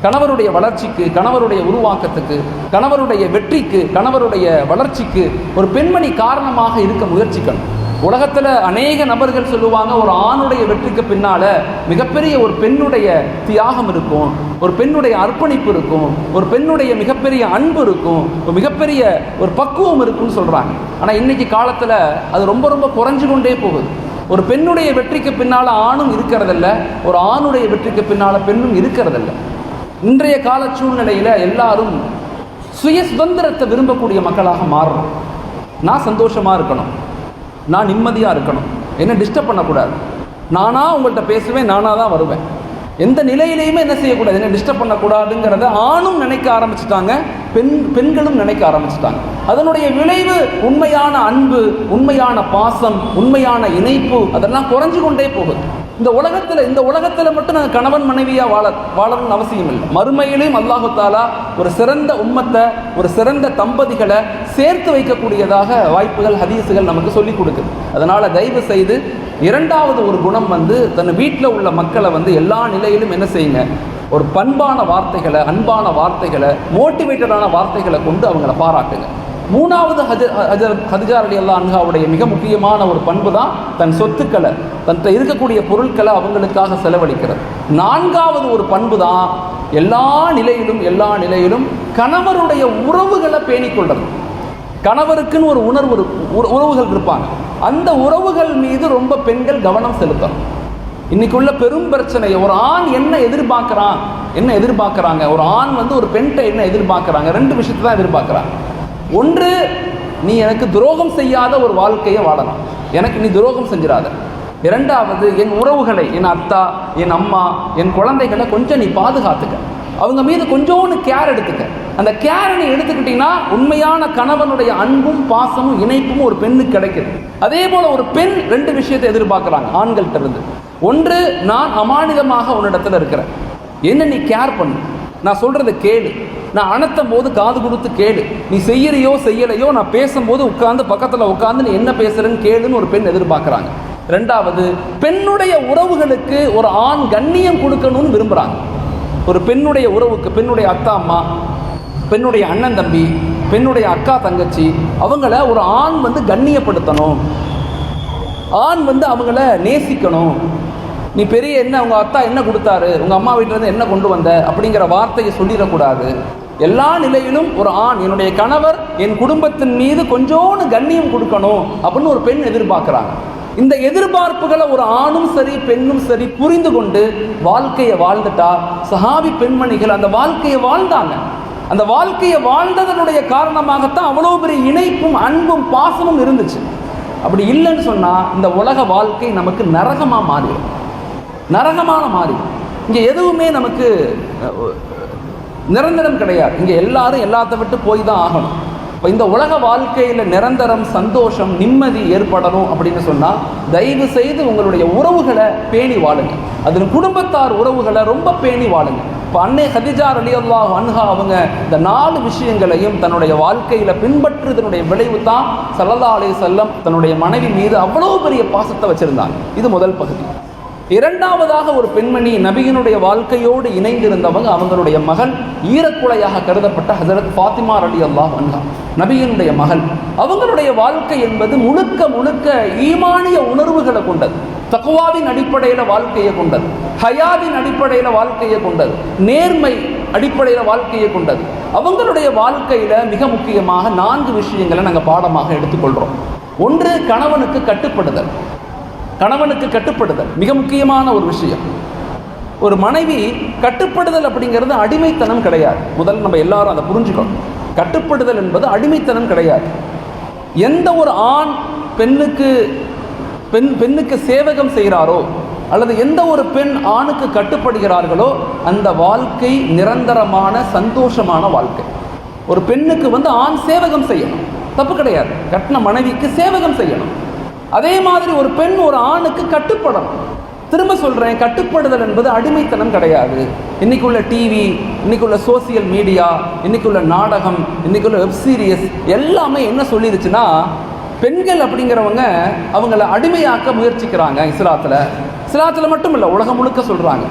கணவருடைய வளர்ச்சிக்கு, கணவருடைய உருவாக்கத்துக்கு, கணவருடைய வெற்றிக்கு, கணவருடைய வளர்ச்சிக்கு ஒரு பெண்மணி காரணமாக இருக்க முயற்சிக்கணும். உலகத்தில் அநேக நபர்கள் சொல்லுவாங்க, ஒரு ஆணுடைய வெற்றிக்கு பின்னால் மிகப்பெரிய ஒரு பெண்ணுடைய தியாகம் இருக்கும், ஒரு பெண்ணுடைய அர்ப்பணிப்பு இருக்கும், ஒரு பெண்ணுடைய மிகப்பெரிய அன்பு இருக்கும், ஒரு மிகப்பெரிய ஒரு பக்குவம் இருக்குன்னு சொல்கிறாங்க. ஆனால் இன்றைக்கி காலத்தில் அது ரொம்ப ரொம்ப குறைஞ்சு கொண்டே போகுது. ஒரு பெண்ணுடைய வெற்றிக்கு பின்னால் ஆணும் இருக்கிறதில்ல, ஒரு ஆணுடைய வெற்றிக்கு பின்னால் பெண்ணும் இருக்கிறதில்ல. இன்றைய கால சூழ்நிலையில் எல்லாரும் சுய சுதந்திரத்தை விரும்பக்கூடிய மக்களாக மாறுறோம். நான் சந்தோஷமாக இருக்கணும், நான் நிம்மதியாக இருக்கணும், என்ன டிஸ்டர்ப் பண்ணக்கூடாது, நானாக உங்கள்கிட்ட பேசுவேன், நானாக தான் வருவேன், எந்த நிலையிலையுமே என்ன செய்யக்கூடாது, என்ன டிஸ்டர்ப் பண்ணக்கூடாதுங்கிறத ஆணும் நினைக்க ஆரம்பிச்சிட்டாங்க, பெண்களும் நினைக்க ஆரம்பிச்சிட்டாங்க. அதனுடைய விளைவு உண்மையான அன்பு, உண்மையான பாசம், உண்மையான இணைப்பு அதெல்லாம் குறைஞ்சு கொண்டே போகுது. இந்த உலகத்தில் மட்டும் நாங்கள் கணவன் மனைவியாக வாழணும்னு அவசியம் இல்லை. மறுமையிலையும் அல்லாஹு தாலா ஒரு சிறந்த உம்மத்தை, ஒரு சிறந்த தம்பதிகளை சேர்த்து வைக்கக்கூடியதாக வாய்ப்புகள், ஹதீஸுகள் நமக்கு சொல்லிக் கொடுக்குது. அதனால் தயவு செய்து 2வது ஒரு குணம் வந்து தன் வீட்டில் உள்ள மக்களை வந்து எல்லா நிலையிலும் என்ன செய்யுங்க, ஒரு பண்பான வார்த்தைகளை, அன்பான வார்த்தைகளை, மோட்டிவேட்டடான வார்த்தைகளை கொண்டு அவங்கள பாராட்டுங்க. 3வது ஹதிஜா ரலியல்லாஹு அன்ஹாவுடைய மிக முக்கியமான ஒரு பண்பு தான் தன் சொத்துக்களை, தன்கிட்ட இருக்கக்கூடிய பொருட்களை அவங்களுக்காக செலவழிக்கிறது. 4வது ஒரு பண்பு தான் எல்லா நிலையிலும் கணவருடைய உறவுகளை பேணிக்கொள்றது. கணவருக்குன்னு ஒரு உறவுகள் இருப்பாங்க, அந்த உறவுகள் மீது ரொம்ப பெண்கள் கவனம் செலுத்தணும். இன்னைக்குள்ள பெரும் பிரச்சனை, ஒரு ஆண் என்ன எதிர்பார்க்குறாங்க, ஒரு ஆண் வந்து ஒரு பெண்கிட்ட என்ன எதிர்பார்க்குறாங்க, 2 விஷயத்தை தான் எதிர்பார்க்குறாங்க. ஒன்று, நீ எனக்கு துரோகம் செய்யாத ஒரு வாழ்க்கையை வாழணும், எனக்கு நீ துரோகம் செஞ்சிடாத. 2வது, என் உறவுகளை, என் அத்தா, என் அம்மா, என் குழந்தைகளை கொஞ்சம் நீ பாதுகாத்துக்க, அவங்க மீது கொஞ்சோன்னு கேர் எடுத்துக்க. அந்த கேரை நீ எடுத்துக்கிட்டீங்கன்னா உண்மையான கணவனுடைய அன்பும் பாசமும் இணைப்பும் ஒரு பெண்ணுக்கு கிடைக்குது. அதே போல ஒரு பெண் 2 விஷயத்தை எதிர்பார்க்குறாங்க ஆண்கள்கிட்ட இருந்து. ஒன்று, நான் அமானிதமாக உன்னிடத்துல இருக்கிறேன், என்ன நீ கேர் பண்ணு, நான் சொல்கிறத கேளு, நான் அணத்தும் போது காது கொடுத்து கேளு, நீ செய்யறையோ செய்யலையோ நான் பேசும்போது பக்கத்தில் உட்காந்து நீ என்ன பேசுறேன்னு கேளுன்னு ஒரு பெண் எதிர்பார்க்குறாங்க. 2வது, பெண்ணுடைய உறவுகளுக்கு ஒரு ஆண் கண்ணியம் கொடுக்கணும்னு விரும்புகிறாங்க. ஒரு பெண்ணுடைய உறவுக்கு, பெண்ணுடைய அத்தா அம்மா, பெண்ணுடைய அண்ணன் தம்பி, பெண்ணுடைய அக்கா தங்கச்சி, அவங்கள ஒரு ஆண் வந்து கண்ணியப்படுத்தணும், ஆண் வந்து அவங்கள நேசிக்கணும். நீ பெரிய என்ன, உங்கள் அத்தா என்ன கொடுத்தாரு, உங்கள் அம்மா வீட்டிலேருந்து என்ன கொண்டு வந்த அப்படிங்கிற வார்த்தையை சொல்லிடக்கூடாது. எல்லா நிலையிலும் ஒரு ஆண், என்னுடைய கணவர் என் குடும்பத்தின் மீது கொஞ்சோன்னு கண்ணியம் கொடுக்கணும் அப்படின்னு ஒரு பெண் எதிர்பார்க்குறாங்க. இந்த எதிர்பார்ப்புகளை ஒரு ஆணும் சரி பெண்ணும் சரி புரிந்து கொண்டு வாழ்க்கையை வாழ்ந்துட்டா, சஹாபி பெண்மணிகள் அந்த வாழ்க்கையை வாழ்ந்தாங்க. அந்த வாழ்க்கையை வாழ்ந்ததனுடைய காரணமாகத்தான் அவ்வளோ பெரிய இணைப்பும் அன்பும் பாசமும் இருந்துச்சு. அப்படி இல்லைன்னு சொன்னால் இந்த உலக வாழ்க்கை நமக்கு நரகமாக மாறிடும், நரகமான மாறிடும். இங்கே எதுவுமே நமக்கு நிரந்தரம் கிடையாது. இங்கே எல்லாரும் எல்லாத்த விட்டு போய் தான் ஆகணும். இப்போ இந்த உலக வாழ்க்கையில் நிரந்தரம் சந்தோஷம் நிம்மதி ஏற்படணும் அப்படின்னு சொன்னால் தயவு செய்து உங்களுடைய உறவுகளை பேணி வாழுங்க. அதில் குடும்பத்தார் உறவுகளை ரொம்ப பேணி வாழுங்க. இப்போ அன்னை ஹதிஜா ரலியல்லாஹு அன்ஹா அவங்க இந்த 4 விஷயங்களையும் தன்னுடைய வாழ்க்கையில் பின்பற்றுவதனுடைய விளைவு தான் ஸல்லல்லாஹு அலைஹி வஸல்லம் தன்னுடைய மனைவி மீது அவ்வளோ பெரிய பாசத்தை வச்சுருந்தாங்க. இது முதல் பகுதி. 2வதாக ஒரு பெண்மணி நபியினுடைய வாழ்க்கையோடு இணைந்திருந்தவங்க, அவங்களுடைய மகள், ஈரக்குலையாக கருதப்பட்ட ஹஸரத் ஃபாத்திமா ரலியல்லாஹு அன்ஹா, நபியினுடைய மகள். அவங்களுடைய வாழ்க்கை என்பது முழுக்க முழுக்க ஈமானிய உணர்வுகளை கொண்டது, தக்வாவின் அடிப்படையில் வாழ்க்கையை கொண்டது, ஹயாவின் அடிப்படையில் வாழ்க்கையை கொண்டது, நேர்மை அடிப்படையில் வாழ்க்கையை கொண்டது. அவங்களுடைய வாழ்க்கையில் மிக முக்கியமாக 4 விஷயங்களை நாங்கள் பாடமாக எடுத்துக்கொள்கிறோம். ஒன்று, கணவனுக்கு கட்டுப்படுதல். கணவனுக்கு கட்டுப்படுதல் மிக முக்கியமான ஒரு விஷயம். ஒரு மனைவி கட்டுப்படுதல் அப்படிங்கிறது அடிமைத்தனம் கிடையாது. முதல்ல நம்ம எல்லாரும் அதை புரிஞ்சுக்கணும். கட்டுப்படுதல் என்பது அடிமைத்தனம் கிடையாது. எந்த ஒரு ஆண் பெண்ணுக்கு பெண்ணுக்கு சேவகம் செய்கிறாரோ அல்லது எந்த ஒரு பெண் ஆணுக்கு கட்டுப்படுகிறார்களோ அந்த வாழ்க்கை நிரந்தரமான சந்தோஷமான வாழ்க்கை. ஒரு பெண்ணுக்கு ஆண் சேவகம் செய்யணும், தப்பு கிடையாது. கட்டின மனைவிக்கு சேவகம் செய்யணும். அதே மாதிரி ஒரு பெண் ஒரு ஆணுக்கு கட்டுப்படணும். திரும்ப சொல்கிறேன், கட்டுப்படுதல் என்பது அடிமைத்தனம் கிடையாது. இன்றைக்குள்ள டிவி, இன்றைக்குள்ள சோசியல் மீடியா, இன்றைக்குள்ள நாடகம், இன்றைக்குள்ள வெப் சீரியஸ் எல்லாமே என்ன சொல்லிடுச்சுன்னா, பெண்கள் அப்படிங்கிறவங்க அவங்கள அடிமையாக்க முயற்சிக்கிறாங்க. இஸ்லாத்தில் மட்டும் இல்லை, உலகம் முழுக்க சொல்கிறாங்க.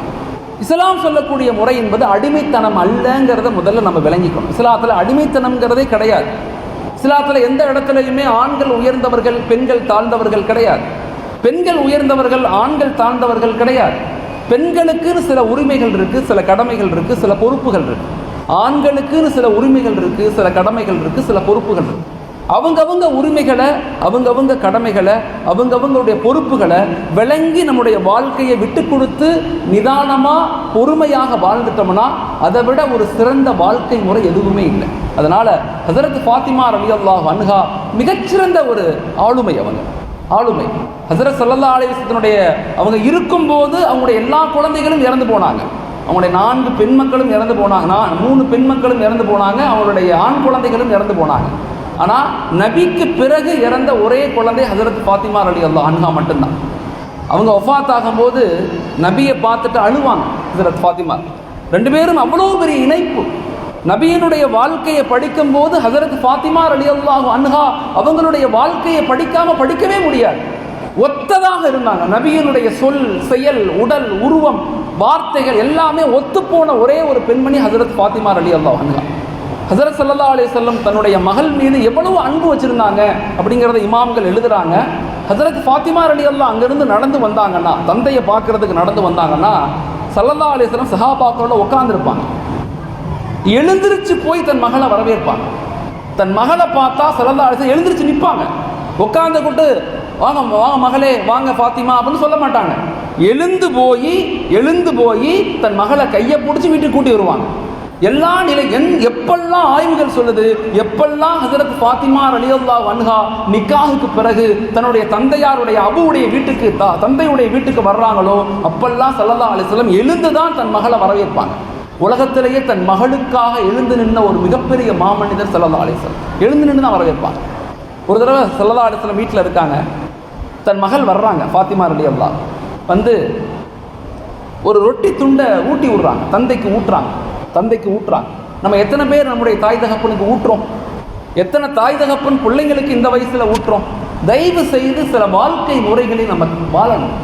இஸ்லாம் சொல்லக்கூடிய முறை என்பது அடிமைத்தனம் அல்லங்கிறத முதல்ல நம்ம விளங்கிக்கணும். இஸ்லாத்தில் அடிமைத்தனம்ங்கிறதே கிடையாது. இஸ்லாத்தில் எந்த இடத்துலையுமே ஆண்கள் உயர்ந்தவர்கள் பெண்கள் தாழ்ந்தவர்கள் கிடையாது. பெண்கள் உயர்ந்தவர்கள் ஆண்கள் தாழ்ந்தவர்கள் கிடையாது. பெண்களுக்குன்னு சில உரிமைகள் இருக்குது, சில கடமைகள் இருக்குது, சில பொறுப்புகள் இருக்குது. ஆண்களுக்குன்னு சில உரிமைகள் இருக்குது, சில கடமைகள் இருக்குது, சில பொறுப்புகள் இருக்குது. அவங்கவங்க உரிமைகளை, அவங்கவங்க கடமைகளை, அவங்கவங்களுடைய பொறுப்புகளை விளங்கி நம்முடைய வாழ்க்கையை விட்டு கொடுத்து நிதானமாக பொறுமையாக வாழ்ந்துட்டோம்னா அதை விட ஒரு சிறந்த வாழ்க்கை முறை எதுவுமே இல்லை. அதனால் ஹஸரத் ஃபாத்திமா ரலியல்லாஹு அன்ஹா மிகச்சிறந்த ஒரு ஆளுமை. ஆளுமை ஹஸரத் ஸல்லல்லாஹு அலைஹி வஸல்லம் அவங்க இருக்கும்போது அவங்களுடைய எல்லா குழந்தைகளும் இறந்து போனாங்க. அவங்களுடைய 4 பெண் மக்களும் இறந்து போனாங்க, 3 பெண் மக்களும் இறந்து போனாங்க, அவங்களுடைய ஆண் குழந்தைகளும் இறந்து போனாங்க. ஆனால் நபிக்கு பிறகு இறந்த ஒரே குழந்தை ஹஸரத் ஃபாத்திமா ரலியல்லாஹு அன்ஹா மட்டும்தான். அவங்க வஃபாத் ஆகும்போது நபியை பார்த்துட்டு அழுவாங்க ஹஸரத் ஃபாத்திமா. 2 பேரும் அவ்வளோ பெரிய இணைப்பு. நபியினுடைய வாழ்க்கையை படிக்கும்போது ஹஸரத் ஃபாத்திமா ரலியல்லாஹு அன்ஹா அவங்களுடைய வாழ்க்கையை படிக்கவே முடியாது. ஒத்ததாக இருந்தாங்க. நபியினுடைய சொல், செயல், உடல், உருவம், வார்த்தைகள் எல்லாமே ஒத்துப்போன ஒரே ஒரு பெண்மணி ஹஸரத் ஃபாத்திமா ரலியல்லாஹு அன்ஹா. ஹஸரத் ஸல்லல்லாஹு அலைஹி வஸல்லம் தன்னுடைய மகள் மீது எவ்வளவு அன்பு வச்சிருந்தாங்க அப்படிங்கிறத இமாம்கள் எழுதுறாங்க. ஹஸரத் ஃபாத்திமா ரலியல்லாஹு அங்கிருந்து நடந்து வந்தாங்கன்னா, தந்தையை பார்க்கறதுக்கு நடந்து வந்தாங்கன்னா, ஸல்லல்லாஹு அலைஹி வஸல்லம் சஹாபாக்களோட உட்கார்ந்துருப்பாங்க. எழுந்திருச்சு போய் தன் மகளை வரவேற்பாங்க. தன் மகளை பார்த்தா ஸல்லல்லாஹு அலைஹி வஸல்லம் எழுந்திருச்சு நிற்பாங்க. உட்கார்ந்து கொண்டு வாங்க வாங்க மகளே, வாங்க ஃபாத்திமா அப்படின்னு சொல்ல மாட்டாங்க. எழுந்து போய் தன் மகளை கையை பிடிச்சி வீட்டுக்கு கூட்டி வருவாங்க. எல்லா எப்பெல்லாம் ஆய்வுகள் சொல்லுது, எப்பெல்லாம் ஹஸரத் ஃபாத்திமா ரலியல்லாஹு அன்ஹா நிக்காஹுக்கு பிறகு தன்னுடைய தந்தையாருடைய அபுவுடைய வீட்டுக்கு தந்தையுடைய வீட்டுக்கு வர்றாங்களோ அப்பெல்லாம் ஸல்லல்லாஹு அலைஹி வஸல்லம் எழுந்து தான் தன் மகளை வரவேற்பாங்க. உலகத்திலேயே தன் மகளுக்காக எழுந்து நின்ற ஒரு மிகப்பெரிய மாமனிதர் ஸல்லல்லாஹு அலைஹி வஸல்லம். எழுந்து நின்று தான் வரவேற்பாங்க. ஒரு தடவை ஸல்லல்லாஹு அலைஹி வஸல்லம் வீட்டில் இருக்காங்க, தன் மகள் வர்றாங்க ஃபாத்திமா ரலியல்லாஹு வந்து ஒரு ரொட்டி துண்டை ஊட்டி விடுறாங்க, தந்தைக்கு ஊட்டுறாங்க. நம்ம எத்தனை பேர் நம்முடைய தாய் தகப்பனுக்கு ஊட்டுறோம்? எத்தனை தாய் தகப்பன் பிள்ளைங்களுக்கு இந்த வயசில் ஊட்டுறோம்? தயவு செய்து சில வாழ்க்கை முறைகளை நம்ம வாழணும்.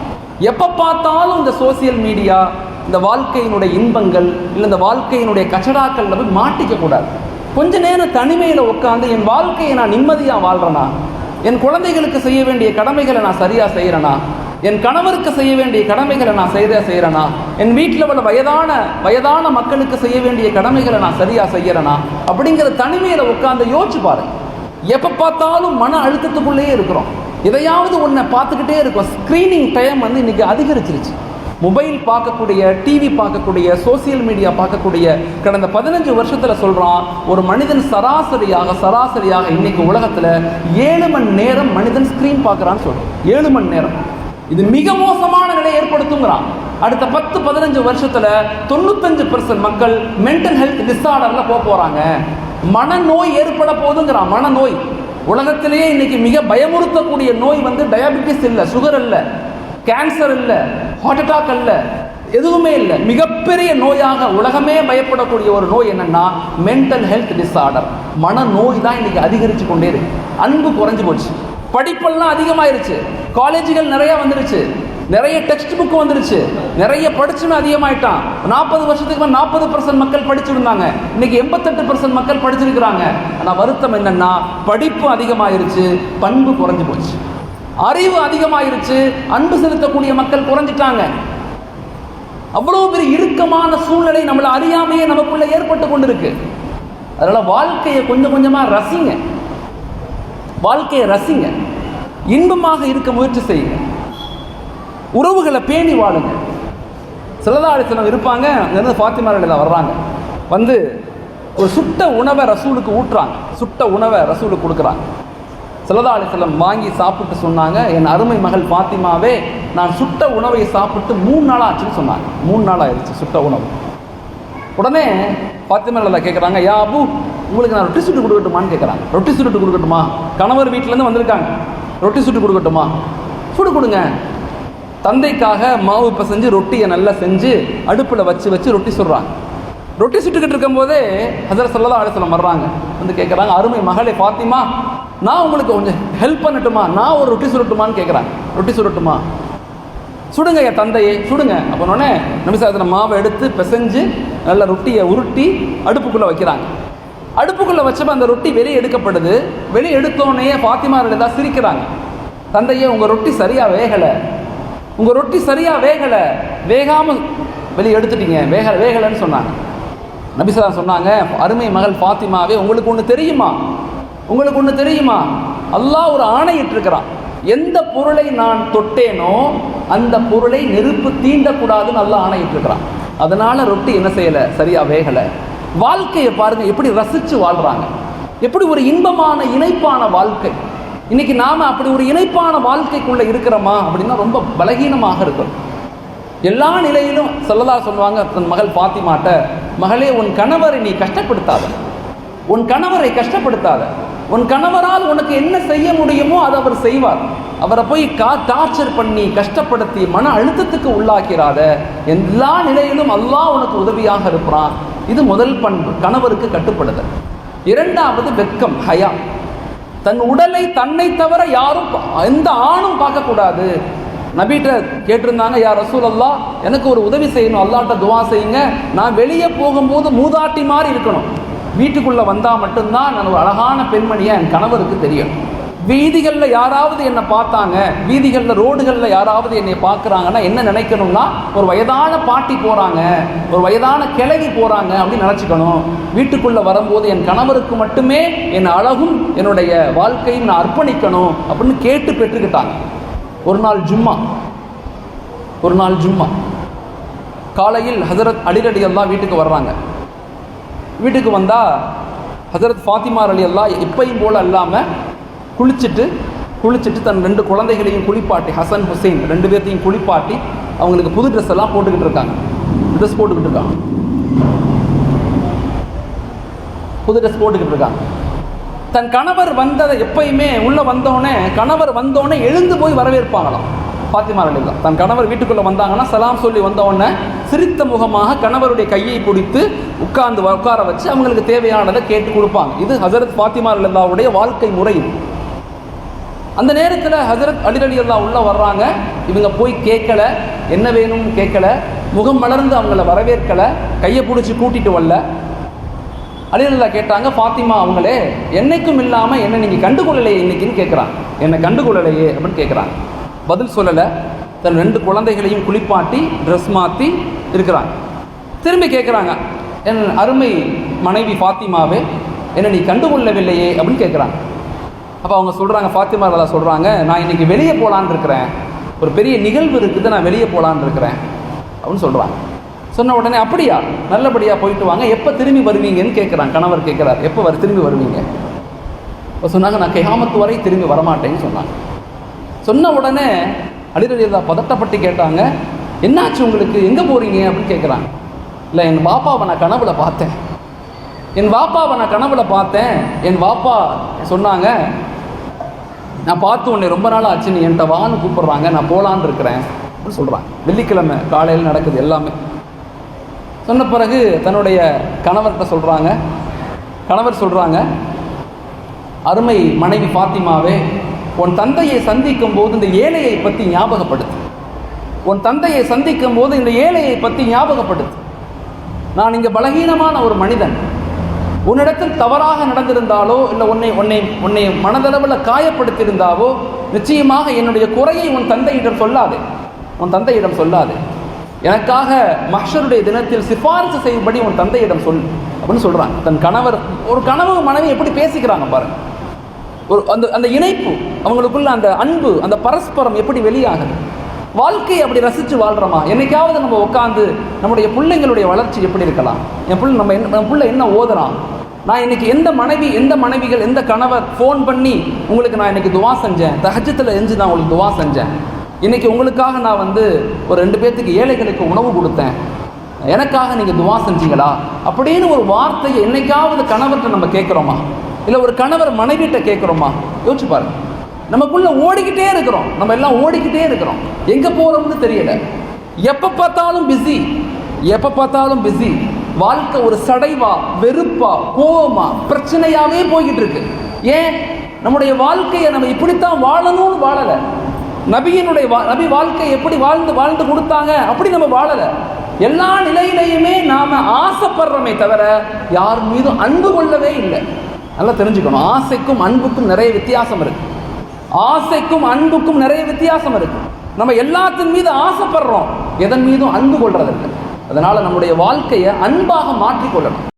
எப்போ பார்த்தாலும் இந்த சோசியல் மீடியா, இந்த வாழ்க்கையினுடைய இன்பங்கள் இல்லை இந்த வாழ்க்கையினுடைய கச்சடாக்கள் போய் மாட்டிக்க கூடாது. கொஞ்ச நேரம் தனிமையில் உட்காந்து என் வாழ்க்கையை நான் நிம்மதியாக வாழ்கிறேனா, என் குழந்தைகளுக்கு செய்ய வேண்டிய கடமைகளை நான் சரியாக செய்கிறேனா, என் கணவருக்கு செய்ய வேண்டிய கடமைகளை நான் செய்கிறேனா, என் வீட்டில் உள்ள வயதான மக்களுக்கு செய்ய வேண்டிய கடமைகளை நான் சரியாக செய்கிறேனா அப்படிங்கிற தனிமையில் உட்காந்து யோசிச்சு பாருங்க. எப்போ பார்த்தாலும் மன அழுத்தத்துக்குள்ளேயே இருக்கிறோம். எதையாவது ஒன்றை பார்த்துக்கிட்டே இருக்கோம். ஸ்க்ரீனிங் டைம் இன்னைக்கு அதிகரிச்சிருச்சு. மொபைல் பார்க்கக்கூடிய, டிவி பார்க்கக்கூடிய, சோசியல் மீடியா பார்க்கக்கூடிய கடந்த 15 வருஷத்தில் சொல்கிறான், ஒரு மனிதன் சராசரியாக இன்னைக்கு உலகத்தில் 7 மணி நேரம் மனிதன் ஸ்க்ரீன் பார்க்குறான்னு சொல்கிறோம். 7 மணி நேரம். இது மிக மோசமான நிலையை ஏற்படுத்துங்கிறான். அடுத்த 10-15 வருஷத்தில் 95% மக்கள் மென்டல் ஹெல்த் டிஸார்டரில் போகிறாங்க. மனநோய் ஏற்பட போகுதுங்கிறான். மனநோய் உலகத்திலேயே இன்னைக்கு மிக பயமுறுத்தக்கூடிய நோய் டயபிட்டிஸ் இல்லை, சுகர் இல்லை, கேன்சர் இல்லை, ஹார்ட் அட்டாக் இல்லை, எதுவுமே இல்லை. மிகப்பெரிய நோயாக உலகமே பயப்படக்கூடிய ஒரு நோய் என்னன்னா மென்டல் ஹெல்த் டிஸார்டர். மனநோய் தான் இன்னைக்கு அதிகரித்து கொண்டே இருக்கு. அன்பு குறைஞ்சு போச்சு. படிப்பெல்லாம் அதிகமாயிருச்சு. காலேஜுகள் நிறைய வந்துருச்சு. நிறைய டெக்ஸ்ட் புக் வந்துருச்சு. நிறைய படிச்சுன்னு அதிகமாயிட்டான். 40 வருஷத்துக்கு 40% மக்கள் படிச்சிருந்தாங்க. இன்னைக்கு 88% மக்கள் படிச்சிருக்கிறாங்க. ஆனால் வருத்தம் என்னன்னா படிப்பு அதிகமாயிருச்சு, பண்பு குறைஞ்சு போச்சு. அறிவு அதிகமாயிருச்சு, அன்பு செலுத்தக்கூடிய மக்கள் குறைஞ்சிட்டாங்க. அவ்வளோ பெரிய இறுக்கமான சூழ்நிலை நம்மளை அறியாமையே நமக்குள்ள ஏற்பட்டு கொண்டிருக்கு. அதனால வாழ்க்கையை கொஞ்சம் கொஞ்சமாக ரசிங்க. வாழ்க்கையை ரசிங்க. இன்பமாக இருக்க முயற்சி செய்யுங்க. உறவுகளை பேணி வாழுங்க. ஸல்லல்லாஹு அலைஹி வஸல்லம் இருப்பாங்க. அங்கேருந்து ஃபாத்திமா ரலியல்லாஹு வர்றாங்க. ஒரு சுட்ட உணவை ரசூலுக்கு ஊட்டுறாங்க. சுட்ட உணவை ரசூலுக்கு கொடுக்குறாங்க. ஸல்லல்லாஹு அலைஹி வஸல்லம் வாங்கி சாப்பிட்டு சொன்னாங்க, என் அருமை மகள் ஃபாத்திமாவே, நான் சுட்ட உணவை சாப்பிட்டு 3 நாள் ஆச்சுன்னு சொன்னாங்க. 3 நாள் ஆயிடுச்சு சுட்ட உணவு. உடனே ஃபாத்திமா ரலியல்லாஹு கேட்குறாங்க, யா அபு, உங்களுக்கு நான் ரொட்டி சுட்டு கொடுக்கட்டுமான்னு கேட்குறாங்க. ரொட்டி சுட்டு கொடுக்கட்டுமா? கணவர் வீட்டிலேருந்து வந்திருக்காங்க, ரொட்டி சுட்டு கொடுக்கட்டுமா? சுடு கொடுங்க. தந்தைக்காக மாவு பிசைஞ்சு ரொட்டியை நல்லா செஞ்சு அடுப்பில் வச்சு ரொட்டி சுடுறாங்க. ரொட்டி சுட்டுக்கிட்டு இருக்கும்போதே ஹஸரத் ஸல்லல்லாஹு அலைஹி வஸல்லம் வர்றாங்க, வந்து கேட்குறாங்க, அருமை மகளே ஃபாத்திமா, நான் உங்களுக்கு கொஞ்சம் ஹெல்ப் பண்ணட்டுமா? நான் ஒரு ரொட்டி சுடட்டுமான்னு கேட்குறாங்க. ரொட்டி சுடட்டுமா? சுடுங்க என் தந்தையே, சுடுங்க. அப்படின்னோடனே நபி ஸல்லல்லாஹு அலைஹி வஸல்லம் மாவை எடுத்து பிசைஞ்சு நல்ல ரொட்டியை உருட்டி அடுப்புக்குள்ளே வைக்கிறாங்க. அடுப்புக்குள்ளே வச்சப்போ அந்த ரொட்டி வெளியே எடுக்கப்படுது. வெளியே எடுத்தோடனே ஃபாத்திமா ரலியல்லாஹு சிரிக்கிறாங்க, தந்தையே உங்கள் ரொட்டி சரியாக வேகலை, உங்கள் ரொட்டி சரியாக வேகலை, வேகாமல் வெளியே எடுத்துட்டீங்க, வேகலைன்னு சொன்னாங்க. நபி ஸல்லல்லாஹு அலைஹி வஸல்லம் சொன்னாங்க, அருமை மகள் ஃபாத்திமாவே, உங்களுக்கு ஒன்று தெரியுமா? உங்களுக்கு ஒன்று தெரியுமா? அல்லாஹ் ஒரு ஆணையிட்டிருக்கிறான், எந்த பொருளை நான் தொட்டேனோ அந்த பொருளை நெருப்பு தீண்டக்கூடாதுன்னு அல்லாஹ் ஆணையிட்டிருக்கிறான். அதனால ரொட்டி என்ன செய்யலை, சரியாக வேகலை. வாழ்க்கையை பாருங்க, எப்படி ரசித்து வாழ்கிறாங்க, எப்படி ஒரு இன்பமான இணைப்பான வாழ்க்கை. இன்னைக்கு நாம் அப்படி ஒரு இணைப்பான வாழ்க்கைக்குள்ளே இருக்கிறோமா அப்படின்னா ரொம்ப பலகீனமாக இருக்கிறோம். எல்லா நிலையிலும் ஸல்லல்லாஹு சொல்லுவாங்க தன் மகள் ஃபாத்திமாட்ட, மகளே உன் கணவரை நீ கஷ்டப்படுத்தாத, உன் கணவரை கஷ்டப்படுத்தாத, உன் கணவரால் உனக்கு என்ன செய்ய முடியுமோ அதை அவர் செய்வார். அவரை போய் டார்ச்சர் பண்ணி கஷ்டப்படுத்தி மன அழுத்தத்துக்கு உள்ளாக்கிறாத, எல்லா நிலையிலும் அல்லாஹ் உனக்கு உதவியாக இருப்பான். இது முதல் பண்பு, கணவருக்கு கட்டுப்படுதல். இரண்டாவது வெட்கம், ஹயா. தன் உடலை தன்னை தவிர யாரும் எந்த ஆணும் பார்க்கக்கூடாது. நபிகிட்ட கேட்டிருந்தாங்க, யா ரசூலல்லாஹ், எனக்கு ஒரு உதவி செய்யணும், அல்லாஹ்ட்ட துவா செய்யுங்க, நான் வெளியே போகும்போது மூதாட்டி மாதிரி இருக்கணும், வீட்டுக்குள்ளே வந்தால் மட்டும்தான் நான் ஒரு அழகான பெண்மணியை என் கணவருக்கு தெரியும். வீதிகளில் யாராவது என்னை பார்த்தாங்க, வீதிகளில் ரோடுகளில் யாராவது என்னை பார்க்குறாங்கன்னா என்ன நினைக்கணும்னா, ஒரு வயதான பாட்டி போகிறாங்க, ஒரு வயதான கிழவி போகிறாங்க அப்படின்னு நினச்சிக்கணும். வீட்டுக்குள்ளே வரும்போது என் கணவருக்கு மட்டுமே என் அழகும் என்னுடைய வாழ்க்கையும் நான் அர்ப்பணிக்கணும் அப்படின்னு கேட்டு பெற்றுக்கிட்டாங்க. ஒரு நாள் ஜும்மா காலையில் ஹஸரத் அலி ரலியல்லாஹு வீட்டுக்கு வர்றாங்க. வீட்டுக்கு வந்தால் ஹஸரத் ஃபாத்திமா ரலியல்லாஹு எப்பையும் போல் இல்லாமல் குளிச்சுட்டு தன் 2 குழந்தைகளையும் குளிப்பாட்டி, ஹசன் ஹுசைன் 2 பேர்த்தையும் குளிப்பாட்டி அவங்களுக்கு புது ட்ரெஸ் எல்லாம் போட்டுக்கிட்டு இருக்காங்க. புது ட்ரெஸ் போட்டுக்கிட்டு இருக்காங்க. தன் கணவர் வந்ததை எப்பயுமே உள்ளே கணவர் வந்தோடனே எழுந்து போய் வரவேற்பாங்களாம் ஃபாத்திமா ரலியல்லாஹு. தன் கணவர் வீட்டுக்குள்ளே வந்தாங்கன்னா சலாம் சொல்லி வந்தோடனே சிரித்த முகமாக கணவருடைய கையை பிடித்து உட்கார வச்சு அவங்களுக்கு தேவையானதை கேட்டு கொடுப்பாங்க. இது ஹஸரத் ஃபாத்திமா ரலியல்லாஹுடைய வாழ்க்கை முறை. அந்த நேரத்தில் ஹஸரத் அலி ரலியல்லாஹு உள்ளே வர்றாங்க. இவங்க போய் கேட்கல, என்ன வேணும்னு கேட்கல, முகம் மலர்ந்து அவங்கள வரவேற்கல, கையை பிடிச்சி கூட்டிட்டு வரல. அலி ரலியல்லாஹு கேட்டாங்க, ஃபாத்திமா அவங்களே, என்னைக்கும் இல்லாமல் என்ன நீங்கள் கண்டுகொள்ளலையே இன்னைக்குன்னு கேட்குறாங்க. என்னை கண்டுகொள்ளலையே அப்படின்னு கேட்குறாங்க. பதில் சொல்லலை. தன் 2 குழந்தைகளையும் குளிப்பாட்டி ட்ரெஸ் மாற்றி இருக்கிறாங்க. திரும்பி கேட்குறாங்க, என் அருமை மனைவி ஃபாத்திமாவே, என்னை நீ கண்டுகொள்ளவில்லையே அப்படின்னு கேட்குறாங்க. அப்போ அவங்க சொல்கிறாங்க, ஃபாத்திமா ரலியல்லாஹு சொல்கிறாங்க, நான் இன்றைக்கி வெளியே போகலான்னு இருக்கிறேன், ஒரு பெரிய நிகழ்வு இருக்குது, நான் வெளியே போகலான்னு இருக்கிறேன் அப்படின்னு சொல்கிறாங்க. சொன்ன உடனே அப்படியா, நல்லபடியாக போயிட்டு வாங்க, எப்போ திரும்பி வருவீங்கன்னு கேட்குறாங்க. கணவர் கேட்குறாரு, எப்போ திரும்பி வருவீங்க? இப்போ சொன்னாங்க, நான் கியாமத்து வரை திரும்பி வரமாட்டேன்னு சொன்னாங்க. சொன்ன உடனே அலி ரலியல்லாஹு பதட்டப்பட்டு கேட்டாங்க, என்னாச்சு உங்களுக்கு, எங்கே போகிறீங்க அப்படின்னு கேட்குறாங்க. இல்லை, என் பாப்பாவை நான் கனவுல பார்த்தேன், என் பாப்பா சொன்னாங்க, நான் பார்த்து உன்னை ரொம்ப நாள் ஆச்சு, நீ என்கிட்ட வான்னு கூப்பிட்றாங்க, நான் போகலான்னு இருக்கிறேன் அப்படின்னு சொல்கிறாங்க. வெள்ளிக்கிழமை காலையில் நடக்குது எல்லாமே. சொன்ன பிறகு தன்னுடைய கணவர்கிட்ட சொல்கிறாங்க. கணவர் சொல்கிறாங்க, அருமை மனைவி ஃபாத்திமாவே, உன் தந்தையை சந்திக்கும் போது இந்த ஏழையை பற்றி ஞாபகப்படுத்து, நான் இங்கே பலகீனமான ஒரு மனிதன், உன்னிடத்தில் தவறாக நடந்திருந்தாலோ இல்லை உன்னை மனதளவில் காயப்படுத்தியிருந்தாவோ நிச்சயமாக என்னுடைய குறையை உன் தந்தையிடம் சொல்லாதே, எனக்காக மஹ்ஷருடைய தினத்தில் சிபாரிசு செய்யும்படி உன் தந்தையிடம் சொல் அப்படின்னு சொல்கிறாங்க. தன் கணவர், ஒரு கணவன் மனைவி எப்படி பேசிக்கிறாங்க பாருங்க. ஒரு அந்த இணைப்பு, அவங்களுக்குள்ள அந்த அன்பு, அந்த பரஸ்பரம் எப்படி வெளியாகுது. வாழ்க்கையை அப்படி ரசித்து வாழ்கிறோமா? என்னைக்காவது நம்ம உட்காந்து நம்முடைய பிள்ளைங்களுடைய வளர்ச்சி எப்படி இருக்கலாம், நம்ம பிள்ளை என்ன ஓதுறான், நான் இன்னைக்கு எந்த மனைவிகள் எந்த கணவர் ஃபோன் பண்ணி உங்களுக்கு நான் இன்னைக்கு துவா செஞ்சேன், தஹஜ்ஜுல எஞ்சி நான் உங்களுக்கு துவா செஞ்சேன், இன்னைக்கு உங்களுக்காக நான் ஒரு 2 பேர்த்துக்கு ஏழைகளுக்கு உணவு கொடுத்தேன், எனக்காக நீங்கள் துவா செஞ்சீங்களா அப்படின்னு ஒரு வார்த்தையை என்னைக்காவது கணவர்கிட்ட நம்ம கேட்குறோமா? இல்லை ஒரு கணவர் மனைவிட்ட கேட்குறோமா? யோசிச்சு பாருங்க. நமக்குள்ள ஓடிக்கிட்டே இருக்கிறோம், நம்ம எல்லாம் ஓடிக்கிட்டே இருக்கிறோம், எங்கே போகிறோம்னு தெரியல, எப்போ பார்த்தாலும் பிஸி. வாழ்க்கை ஒரு சடைவா, வெறுப்பா, கோவமா, பிரச்சனையாவே போய்கிட்டு இருக்கு. ஏன்? நம்முடைய வாழ்க்கையை நம்ம இப்படித்தான் வாழணும்னு வாழலை. நபி வாழ்க்கை எப்படி வாழ்ந்து கொடுத்தாங்க அப்படி நம்ம வாழலை. எல்லா நிலையிலையுமே நாம ஆசைப்படுறோமே தவிர யார் மீதும் அன்பு கொள்ளவே இல்லை. நல்லா தெரிஞ்சுக்கணும், ஆசைக்கும் அன்புக்கும் நிறைய வித்தியாசம் இருக்கு. நம்ம எல்லாத்தின் மீது ஆசைப்படுறோம், எதன் மீதும் அன்பு கொள்றதில்லை. அதனால நம்முடைய வாழ்க்கையை அன்பாக மாற்றிக்கொள்ளணும்.